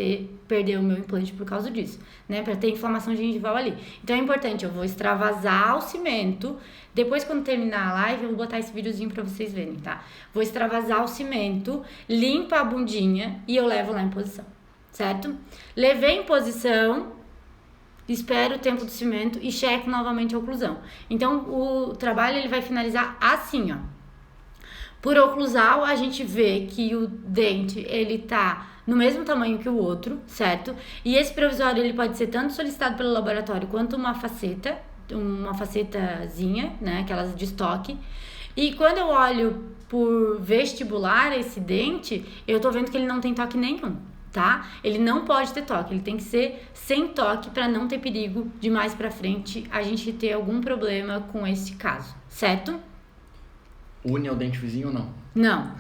perder o meu implante por causa disso, né? Para ter inflamação gengival ali. Então, é importante, eu vou extravasar o cimento. Depois, quando terminar a live, eu vou botar esse videozinho para vocês verem, tá? Vou extravasar o cimento, limpa a bundinha e eu levo lá em posição, certo? Levei em posição, espero o tempo do cimento e checo novamente a oclusão. Então, o trabalho ele vai finalizar assim, ó. Por oclusal, a gente vê que o dente, ele tá no mesmo tamanho que o outro, certo? E esse provisório, ele pode ser tanto solicitado pelo laboratório quanto uma facetazinha, né? Aquelas de estoque. E quando eu olho por vestibular esse dente, eu tô vendo que ele não tem toque nenhum, tá? Ele não pode ter toque, ele tem que ser sem toque para não ter perigo de mais pra frente a gente ter algum problema com esse caso, certo? Une ao dente vizinho ou não? Não.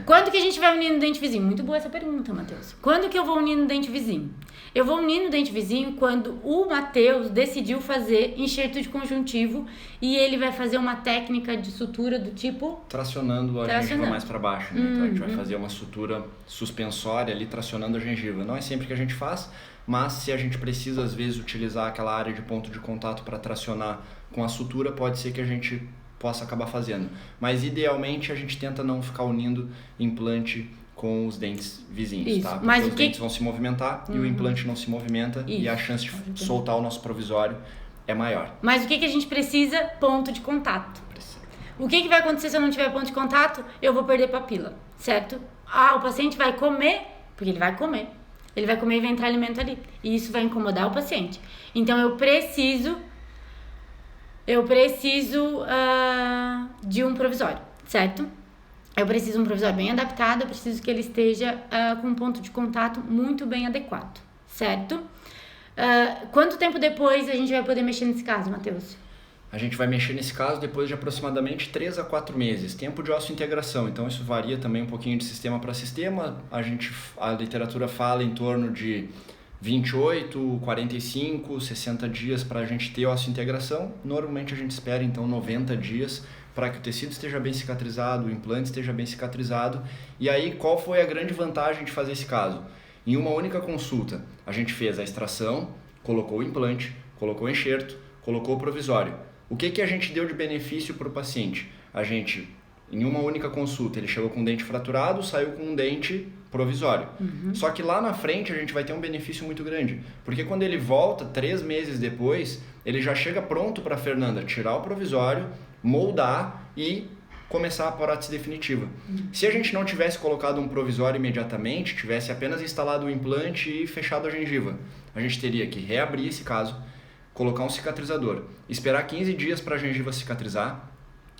Quando que a gente vai unir no dente vizinho? Muito boa essa pergunta, Matheus. Quando que eu vou unir no dente vizinho? Eu vou unir no dente vizinho quando o Matheus decidiu fazer enxerto de conjuntivo e ele vai fazer uma técnica de sutura do tipo... Tracionando a gengiva mais para baixo, né? Então a gente vai fazer uma sutura suspensória ali, tracionando a gengiva. Não é sempre que a gente faz, mas se a gente precisa às vezes utilizar aquela área de ponto de contato para tracionar com a sutura, pode ser que a gente possa acabar fazendo. Mas idealmente a gente tenta não ficar unindo implante com os dentes vizinhos, isso. Tá? Porque mas os dentes vão se movimentar e o implante não se movimenta e a chance de soltar o nosso provisório é maior. Mas o que a gente precisa? Ponto de contato. O que vai acontecer se eu não tiver ponto de contato? Eu vou perder papila, certo? O paciente vai comer, porque ele vai comer. Ele vai comer e vai entrar alimento ali. E isso vai incomodar o paciente. Então eu preciso de um provisório, certo? Eu preciso de um provisório bem adaptado, eu preciso que ele esteja com um ponto de contato muito bem adequado, certo? Quanto tempo depois a gente vai poder mexer nesse caso, Matheus? A gente vai mexer nesse caso depois de aproximadamente 3 a 4 meses, tempo de osseointegração. Então isso varia também um pouquinho de sistema para sistema. A literatura fala em torno de 28, 45, 60 dias para a gente ter osseointegração. Normalmente a gente espera então 90 dias para que o tecido esteja bem cicatrizado, o implante esteja bem cicatrizado. E aí qual foi a grande vantagem de fazer esse caso? Em uma única consulta, a gente fez a extração, colocou o implante, colocou o enxerto, colocou o provisório. O que a gente deu de benefício para o paciente? A gente, em uma única consulta, ele chegou com um dente fraturado, saiu com um dente provisório. Só que lá na frente a gente vai ter um benefício muito grande, porque quando ele volta 3 meses depois, ele já chega pronto para a Fernanda tirar o provisório, moldar e começar a prótese definitiva. Se a gente não tivesse colocado um provisório imediatamente, tivesse apenas instalado o implante e fechado a gengiva, a gente teria que reabrir esse caso, colocar um cicatrizador, esperar 15 dias para a gengiva cicatrizar.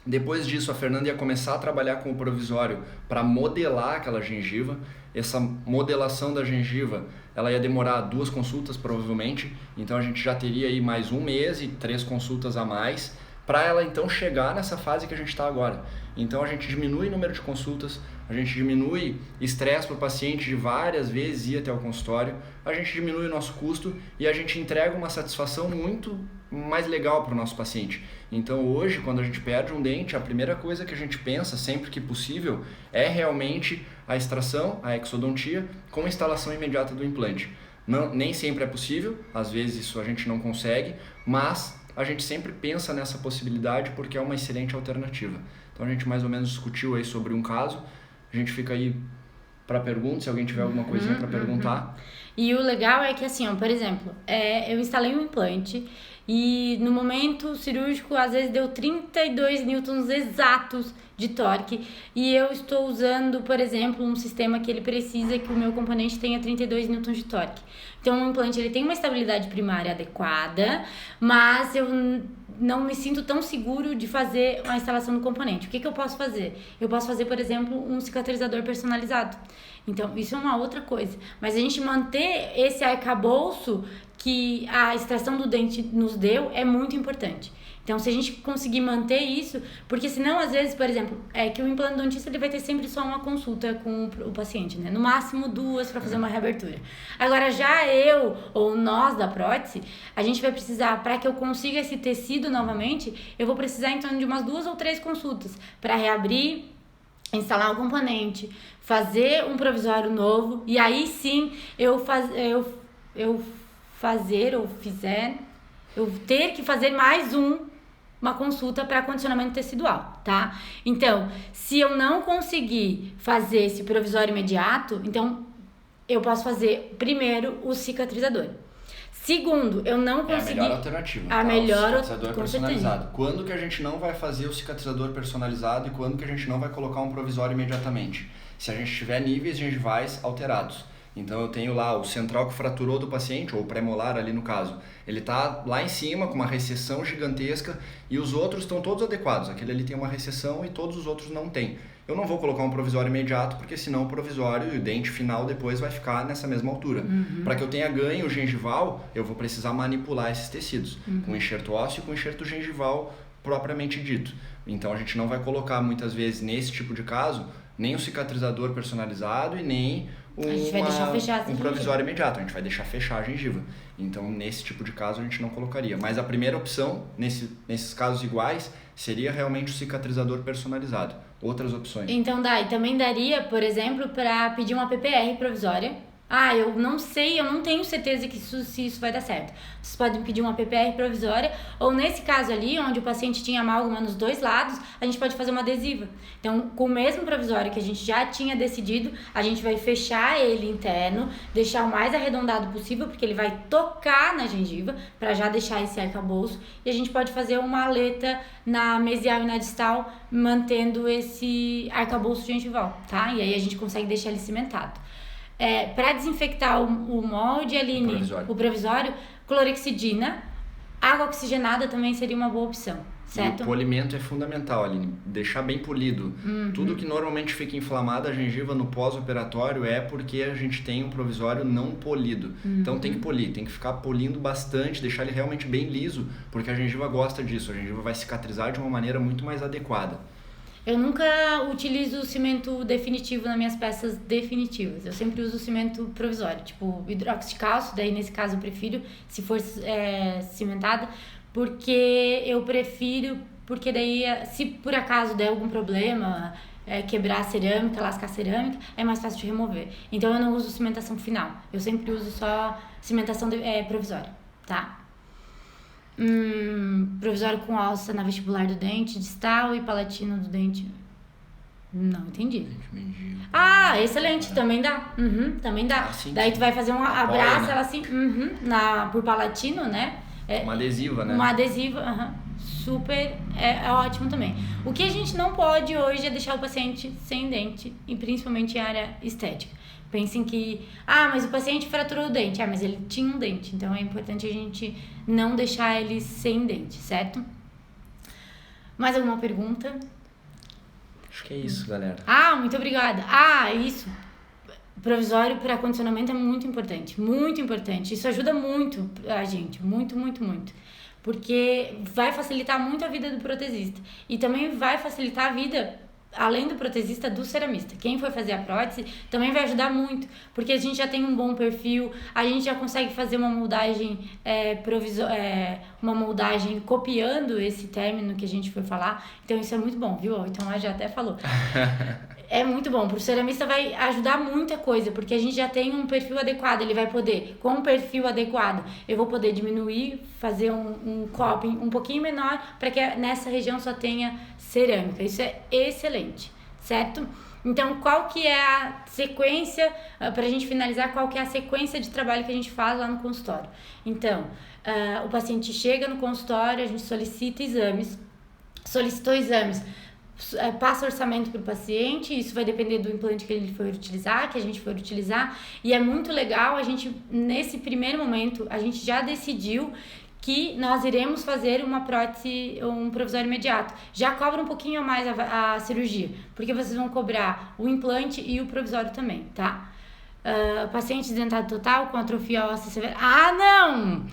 Depois disso, a Fernanda ia começar a trabalhar com o provisório para modelar aquela gengiva. Essa modelação da gengiva, ela ia demorar 2 consultas provavelmente, então a gente já teria aí mais 1 mês e 3 consultas a mais para ela então chegar nessa fase que a gente está agora. Então a gente diminui o número de consultas, a gente diminui estresse para o paciente de várias vezes ir até o consultório, a gente diminui o nosso custo e a gente entrega uma satisfação muito mais legal para o nosso paciente. Então hoje, quando a gente perde um dente, a primeira coisa que a gente pensa, sempre que possível, é realmente a extração, a exodontia, com a instalação imediata do implante. Não, nem sempre é possível, às vezes isso a gente não consegue, mas a gente sempre pensa nessa possibilidade porque é uma excelente alternativa. Então a gente mais ou menos discutiu aí sobre um caso, a gente fica aí para perguntas, se alguém tiver alguma coisinha para perguntar. E o legal é que assim, ó, por exemplo, eu instalei um implante e no momento cirúrgico às vezes deu 32 newtons exatos de torque e eu estou usando, por exemplo, um sistema que ele precisa que o meu componente tenha 32 newtons de torque. Então o implante ele tem uma estabilidade primária adequada, mas eu não me sinto tão seguro de fazer a instalação do componente. O que eu posso fazer? Eu posso fazer, por exemplo, um cicatrizador personalizado. Então, isso é uma outra coisa. Mas a gente manter esse arcabouço que a extração do dente nos deu é muito importante. Então, se a gente conseguir manter isso, porque senão, às vezes, por exemplo, é que o implantodontista ele vai ter sempre só uma consulta com o paciente, né? No máximo 2 para fazer uma reabertura. Agora, já eu ou nós da prótese, a gente vai precisar, para que eu consiga esse tecido novamente, eu vou precisar então de umas 2 ou 3 consultas para reabrir, instalar o componente, fazer um provisório novo, e aí sim eu ter que fazer mais uma consulta para condicionamento tecidual, tá? Então, se eu não conseguir fazer esse provisório imediato, então eu posso fazer primeiro o cicatrizador. Segundo, eu não consegui... É a melhor alternativa. A melhor, o cicatrizador personalizado. Quando que a gente não vai fazer o cicatrizador personalizado e quando que a gente não vai colocar um provisório imediatamente? Se a gente tiver níveis gengivais alterados. Então eu tenho lá o central que fraturou do paciente, ou o pré-molar ali no caso. Ele está lá em cima com uma recessão gigantesca e os outros estão todos adequados. Aquele ali tem uma recessão e todos os outros não tem. Eu não vou colocar um provisório imediato, porque senão o provisório e o dente final depois vai ficar nessa mesma altura. Para que eu tenha ganho gengival, eu vou precisar manipular esses tecidos, com enxerto ósseo e com enxerto gengival propriamente dito. Então a gente não vai colocar muitas vezes nesse tipo de caso, nem o cicatrizador personalizado e nem a gente vai deixar fechar um provisório imediato, a gente vai deixar fechar a gengiva. Então, nesse tipo de caso, a gente não colocaria. Mas a primeira opção, nesses casos iguais, seria realmente o cicatrizador personalizado. Outras opções. Então, também daria, por exemplo, para pedir uma PPR provisória. Eu não sei, eu não tenho certeza se isso vai dar certo. Vocês podem pedir uma PPR provisória, ou nesse caso ali, onde o paciente tinha amálgama nos 2 lados, a gente pode fazer uma adesiva. Então, com o mesmo provisório que a gente já tinha decidido, a gente vai fechar ele interno, deixar o mais arredondado possível, porque ele vai tocar na gengiva, para já deixar esse arcabouço, e a gente pode fazer uma aleta na mesial e na distal, mantendo esse arcabouço gengival, tá? E aí a gente consegue deixar ele cimentado. Para desinfectar o molde, Aline, o provisório, clorexidina, água oxigenada também seria uma boa opção, certo? E o polimento é fundamental, Aline, deixar bem polido. Tudo que normalmente fica inflamado a gengiva no pós-operatório é porque a gente tem um provisório não polido. Então tem que polir, tem que ficar polindo bastante, deixar ele realmente bem liso, porque a gengiva gosta disso, a gengiva vai cicatrizar de uma maneira muito mais adequada. Eu nunca utilizo o cimento definitivo nas minhas peças definitivas. Eu sempre uso o cimento provisório, tipo hidróxido de cálcio. Daí, nesse caso, eu prefiro, se for cimentada, porque daí, se por acaso der algum problema, quebrar a cerâmica, lascar a cerâmica, é mais fácil de remover. Então, eu não uso cimentação final. Eu sempre uso só cimentação provisória, tá? Provisório com alça na vestibular do dente distal e palatino do dente. Não entendi. Excelente, também dá. Também dá. Daí tu vai fazer um abraço, ela assim, por palatino, né? Uma adesiva, né? Uma adesiva, super, é ótimo também. O que a gente não pode hoje é deixar o paciente sem dente, e principalmente em área estética. Pensem que, mas o paciente fraturou o dente. Mas ele tinha um dente, então é importante a gente não deixar ele sem dente, certo? Mais alguma pergunta? Acho que é isso, galera. Muito obrigada. Isso. Provisório para condicionamento é muito importante, muito importante. Isso ajuda muito a gente, muito, muito, muito. Porque vai facilitar muito a vida do protesista. E também vai facilitar a vida, além do protesista, do ceramista. Quem for fazer a prótese também vai ajudar muito, porque a gente já tem um bom perfil, a gente já consegue fazer uma moldagem uma moldagem copiando esse término que a gente for falar. Então isso é muito bom, viu? Então ela já até falou. É muito bom, pro ceramista vai ajudar muita coisa, porque a gente já tem um perfil adequado, ele vai poder, com um perfil adequado, eu vou poder diminuir, fazer um coping um pouquinho menor, para que nessa região só tenha cerâmica. Isso é excelente, certo? Então, qual que é a sequência, pra gente finalizar, qual que é a sequência de trabalho que a gente faz lá no consultório? Então, o paciente chega no consultório, a gente solicita exames, solicitou exames, passa orçamento para o paciente, isso vai depender do implante que ele for utilizar, que a gente for utilizar, e é muito legal, a gente, nesse primeiro momento, a gente já decidiu que nós iremos fazer uma prótese, um provisório imediato. Já cobra um pouquinho a mais a cirurgia, porque vocês vão cobrar o implante e o provisório também, tá? Paciente desdentado total com atrofia óssea severa. Não!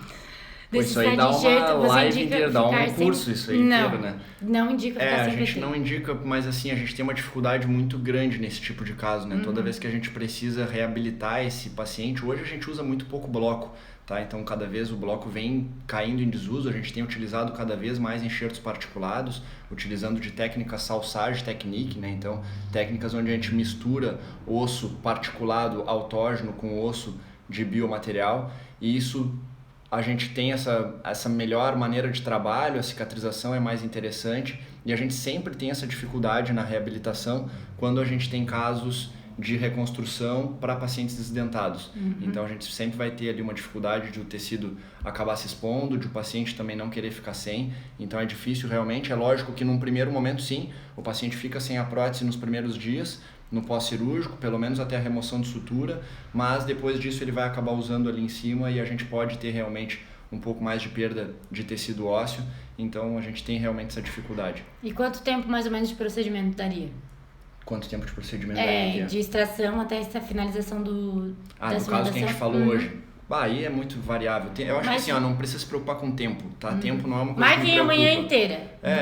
Isso aí desses dá uma enxerto, você live indica inteira, dá um ficar sem... curso isso aí Não, inteiro, né? não indica ficar A sem gente PT. não indica, mas assim, a gente tem uma dificuldade muito grande nesse tipo de caso, né? Toda vez que a gente precisa reabilitar esse paciente, hoje a gente usa muito pouco bloco, tá? Então cada vez o bloco vem caindo em desuso, a gente tem utilizado cada vez mais enxertos particulados, utilizando de técnicas Salsage Technique, né? Então técnicas onde a gente mistura osso particulado autógeno com osso de biomaterial, e isso a gente tem essa melhor maneira de trabalho, a cicatrização é mais interessante e a gente sempre tem essa dificuldade na reabilitação quando a gente tem casos de reconstrução para pacientes desdentados. Então a gente sempre vai ter ali uma dificuldade de o tecido acabar se expondo, de o paciente também não querer ficar sem. Então é difícil realmente, é lógico que num primeiro momento sim, o paciente fica sem a prótese nos primeiros dias, no pós-cirúrgico, pelo menos até a remoção de sutura, mas depois disso ele vai acabar usando ali em cima e a gente pode ter realmente um pouco mais de perda de tecido ósseo, então a gente tem realmente essa dificuldade. E quanto tempo mais ou menos de procedimento daria? Quanto tempo de procedimento daria? De extração até essa finalização da no caso que a gente falou hoje. Aí é muito variável. Eu acho Mas, que assim, não precisa se preocupar com o tempo, tá? Tempo não é uma coisa que me marquem a preocupa. manhã inteira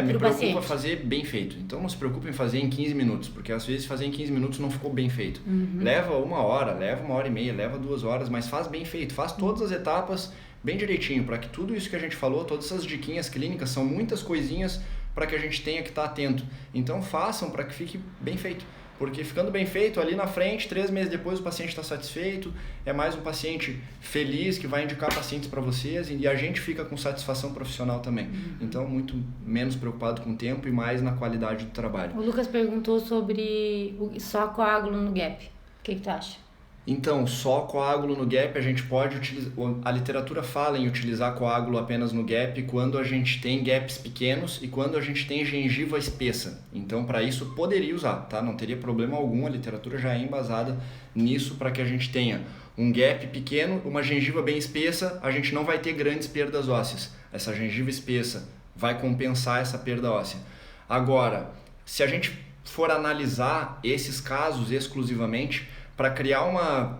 Me pro preocupa paciente. fazer bem feito. Então não se preocupe em fazer em 15 minutos, porque às vezes fazer em 15 minutos não ficou bem feito. Leva 1 hora, leva 1h30, leva 2 horas, mas faz bem feito. Faz todas as etapas bem direitinho, para que tudo isso que a gente falou, todas essas diquinhas clínicas, são muitas coisinhas para que a gente tenha que estar atento. Então façam para que fique bem feito. Porque ficando bem feito, ali na frente, 3 meses depois o paciente está satisfeito, é mais um paciente feliz que vai indicar pacientes para vocês e a gente fica com satisfação profissional também. Então, muito menos preocupado com o tempo e mais na qualidade do trabalho. O Lucas perguntou sobre só coágulo no gap. O que tu acha? Então, só coágulo no gap a gente pode utilizar, a literatura fala em utilizar coágulo apenas no gap quando a gente tem gaps pequenos e quando a gente tem gengiva espessa. Então, para isso poderia usar, tá? Não teria problema algum, a literatura já é embasada nisso para que a gente tenha um gap pequeno, uma gengiva bem espessa, a gente não vai ter grandes perdas ósseas. Essa gengiva espessa vai compensar essa perda óssea. Agora, se a gente for analisar esses casos exclusivamente, para criar uma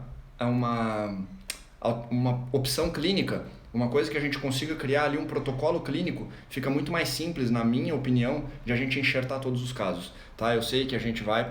opção clínica, uma coisa que a gente consiga criar ali um protocolo clínico, fica muito mais simples, na minha opinião, de a gente enxertar todos os casos. Tá? Eu sei que a gente vai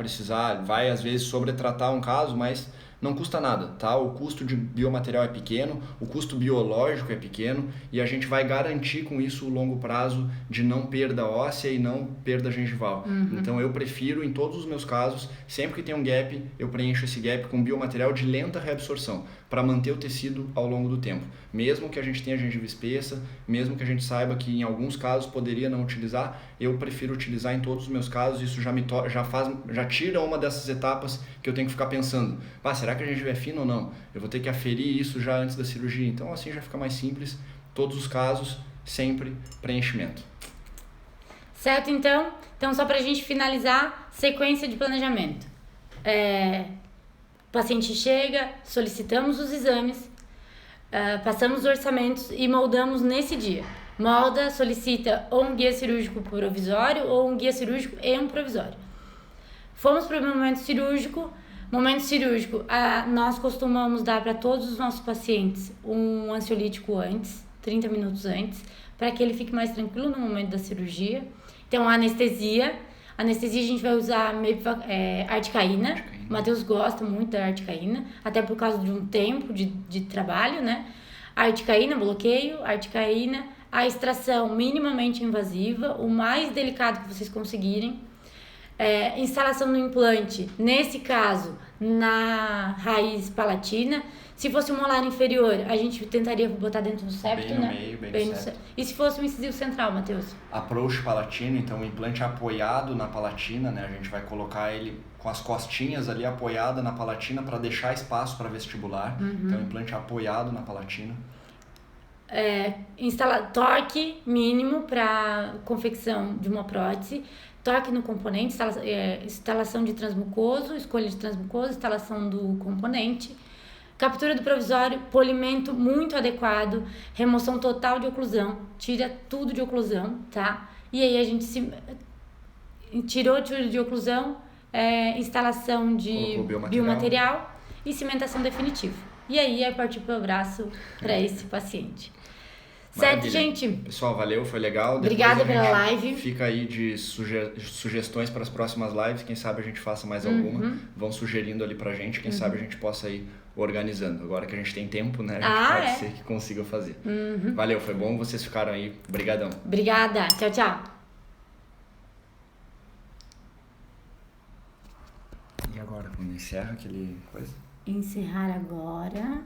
às vezes sobretratar um caso, mas não custa nada, tá? O custo de biomaterial é pequeno, o custo biológico é pequeno e a gente vai garantir com isso o longo prazo de não perda óssea e não perda gengival. Então eu prefiro, em todos os meus casos, sempre que tem um gap, eu preencho esse gap com biomaterial de lenta reabsorção, para manter o tecido ao longo do tempo. Mesmo que a gente tenha gengiva espessa, mesmo que a gente saiba que em alguns casos poderia não utilizar, eu prefiro utilizar em todos os meus casos. Isso já tira uma dessas etapas que eu tenho que ficar pensando, será que a gengiva é fina ou não? Eu vou ter que aferir isso já antes da cirurgia. Então assim já fica mais simples. Todos os casos, sempre preenchimento. Certo, então só pra gente finalizar, sequência de planejamento. O paciente chega, solicitamos os exames, passamos os orçamentos e moldamos nesse dia. Molda, solicita ou um guia cirúrgico provisório ou um guia cirúrgico e um provisório. Fomos para o momento cirúrgico. Nós costumamos dar para todos os nossos pacientes um ansiolítico antes, 30 minutos antes, para que ele fique mais tranquilo no momento da cirurgia. Então, anestesia a gente vai usar articaína. O Matheus gosta muito da articaína, até por causa de um tempo de trabalho, né? Articaína, bloqueio, articaína, a extração minimamente invasiva, o mais delicado que vocês conseguirem. Instalação no implante, nesse caso, na raiz palatina. Se fosse um molar inferior, a gente tentaria botar dentro do septo, bem no né? meio, bem no septo. E se fosse um incisivo central, Matheus? Approach palatino, então o implante apoiado na palatina, né? A gente vai colocar ele com as costinhas ali apoiada na palatina para deixar espaço para vestibular. Então o implante apoiado na palatina. Torque mínimo para confecção de uma prótese, torque no componente, instalação de transmucoso, escolha de transmucoso, instalação do componente, captura do provisório, polimento muito adequado, remoção total de oclusão, tira tudo de oclusão, tá? E aí a gente tirou tudo de oclusão, instalação de biomaterial e cimentação definitiva. E aí é partir para o braço para esse paciente. Certo, Maravilha. gente? Pessoal, valeu, foi legal. Depois Obrigada a gente pela live. Fica aí de sugestões para as próximas lives. Quem sabe a gente faça mais alguma. Vão sugerindo ali pra gente. Quem sabe a gente possa ir organizando. Agora que a gente tem tempo, né? A gente pode ser que consiga fazer. Valeu, foi bom. Vocês ficaram aí. Obrigadão. Obrigada. Tchau, tchau. E agora, quando encerra aquele coisa? Encerrar agora.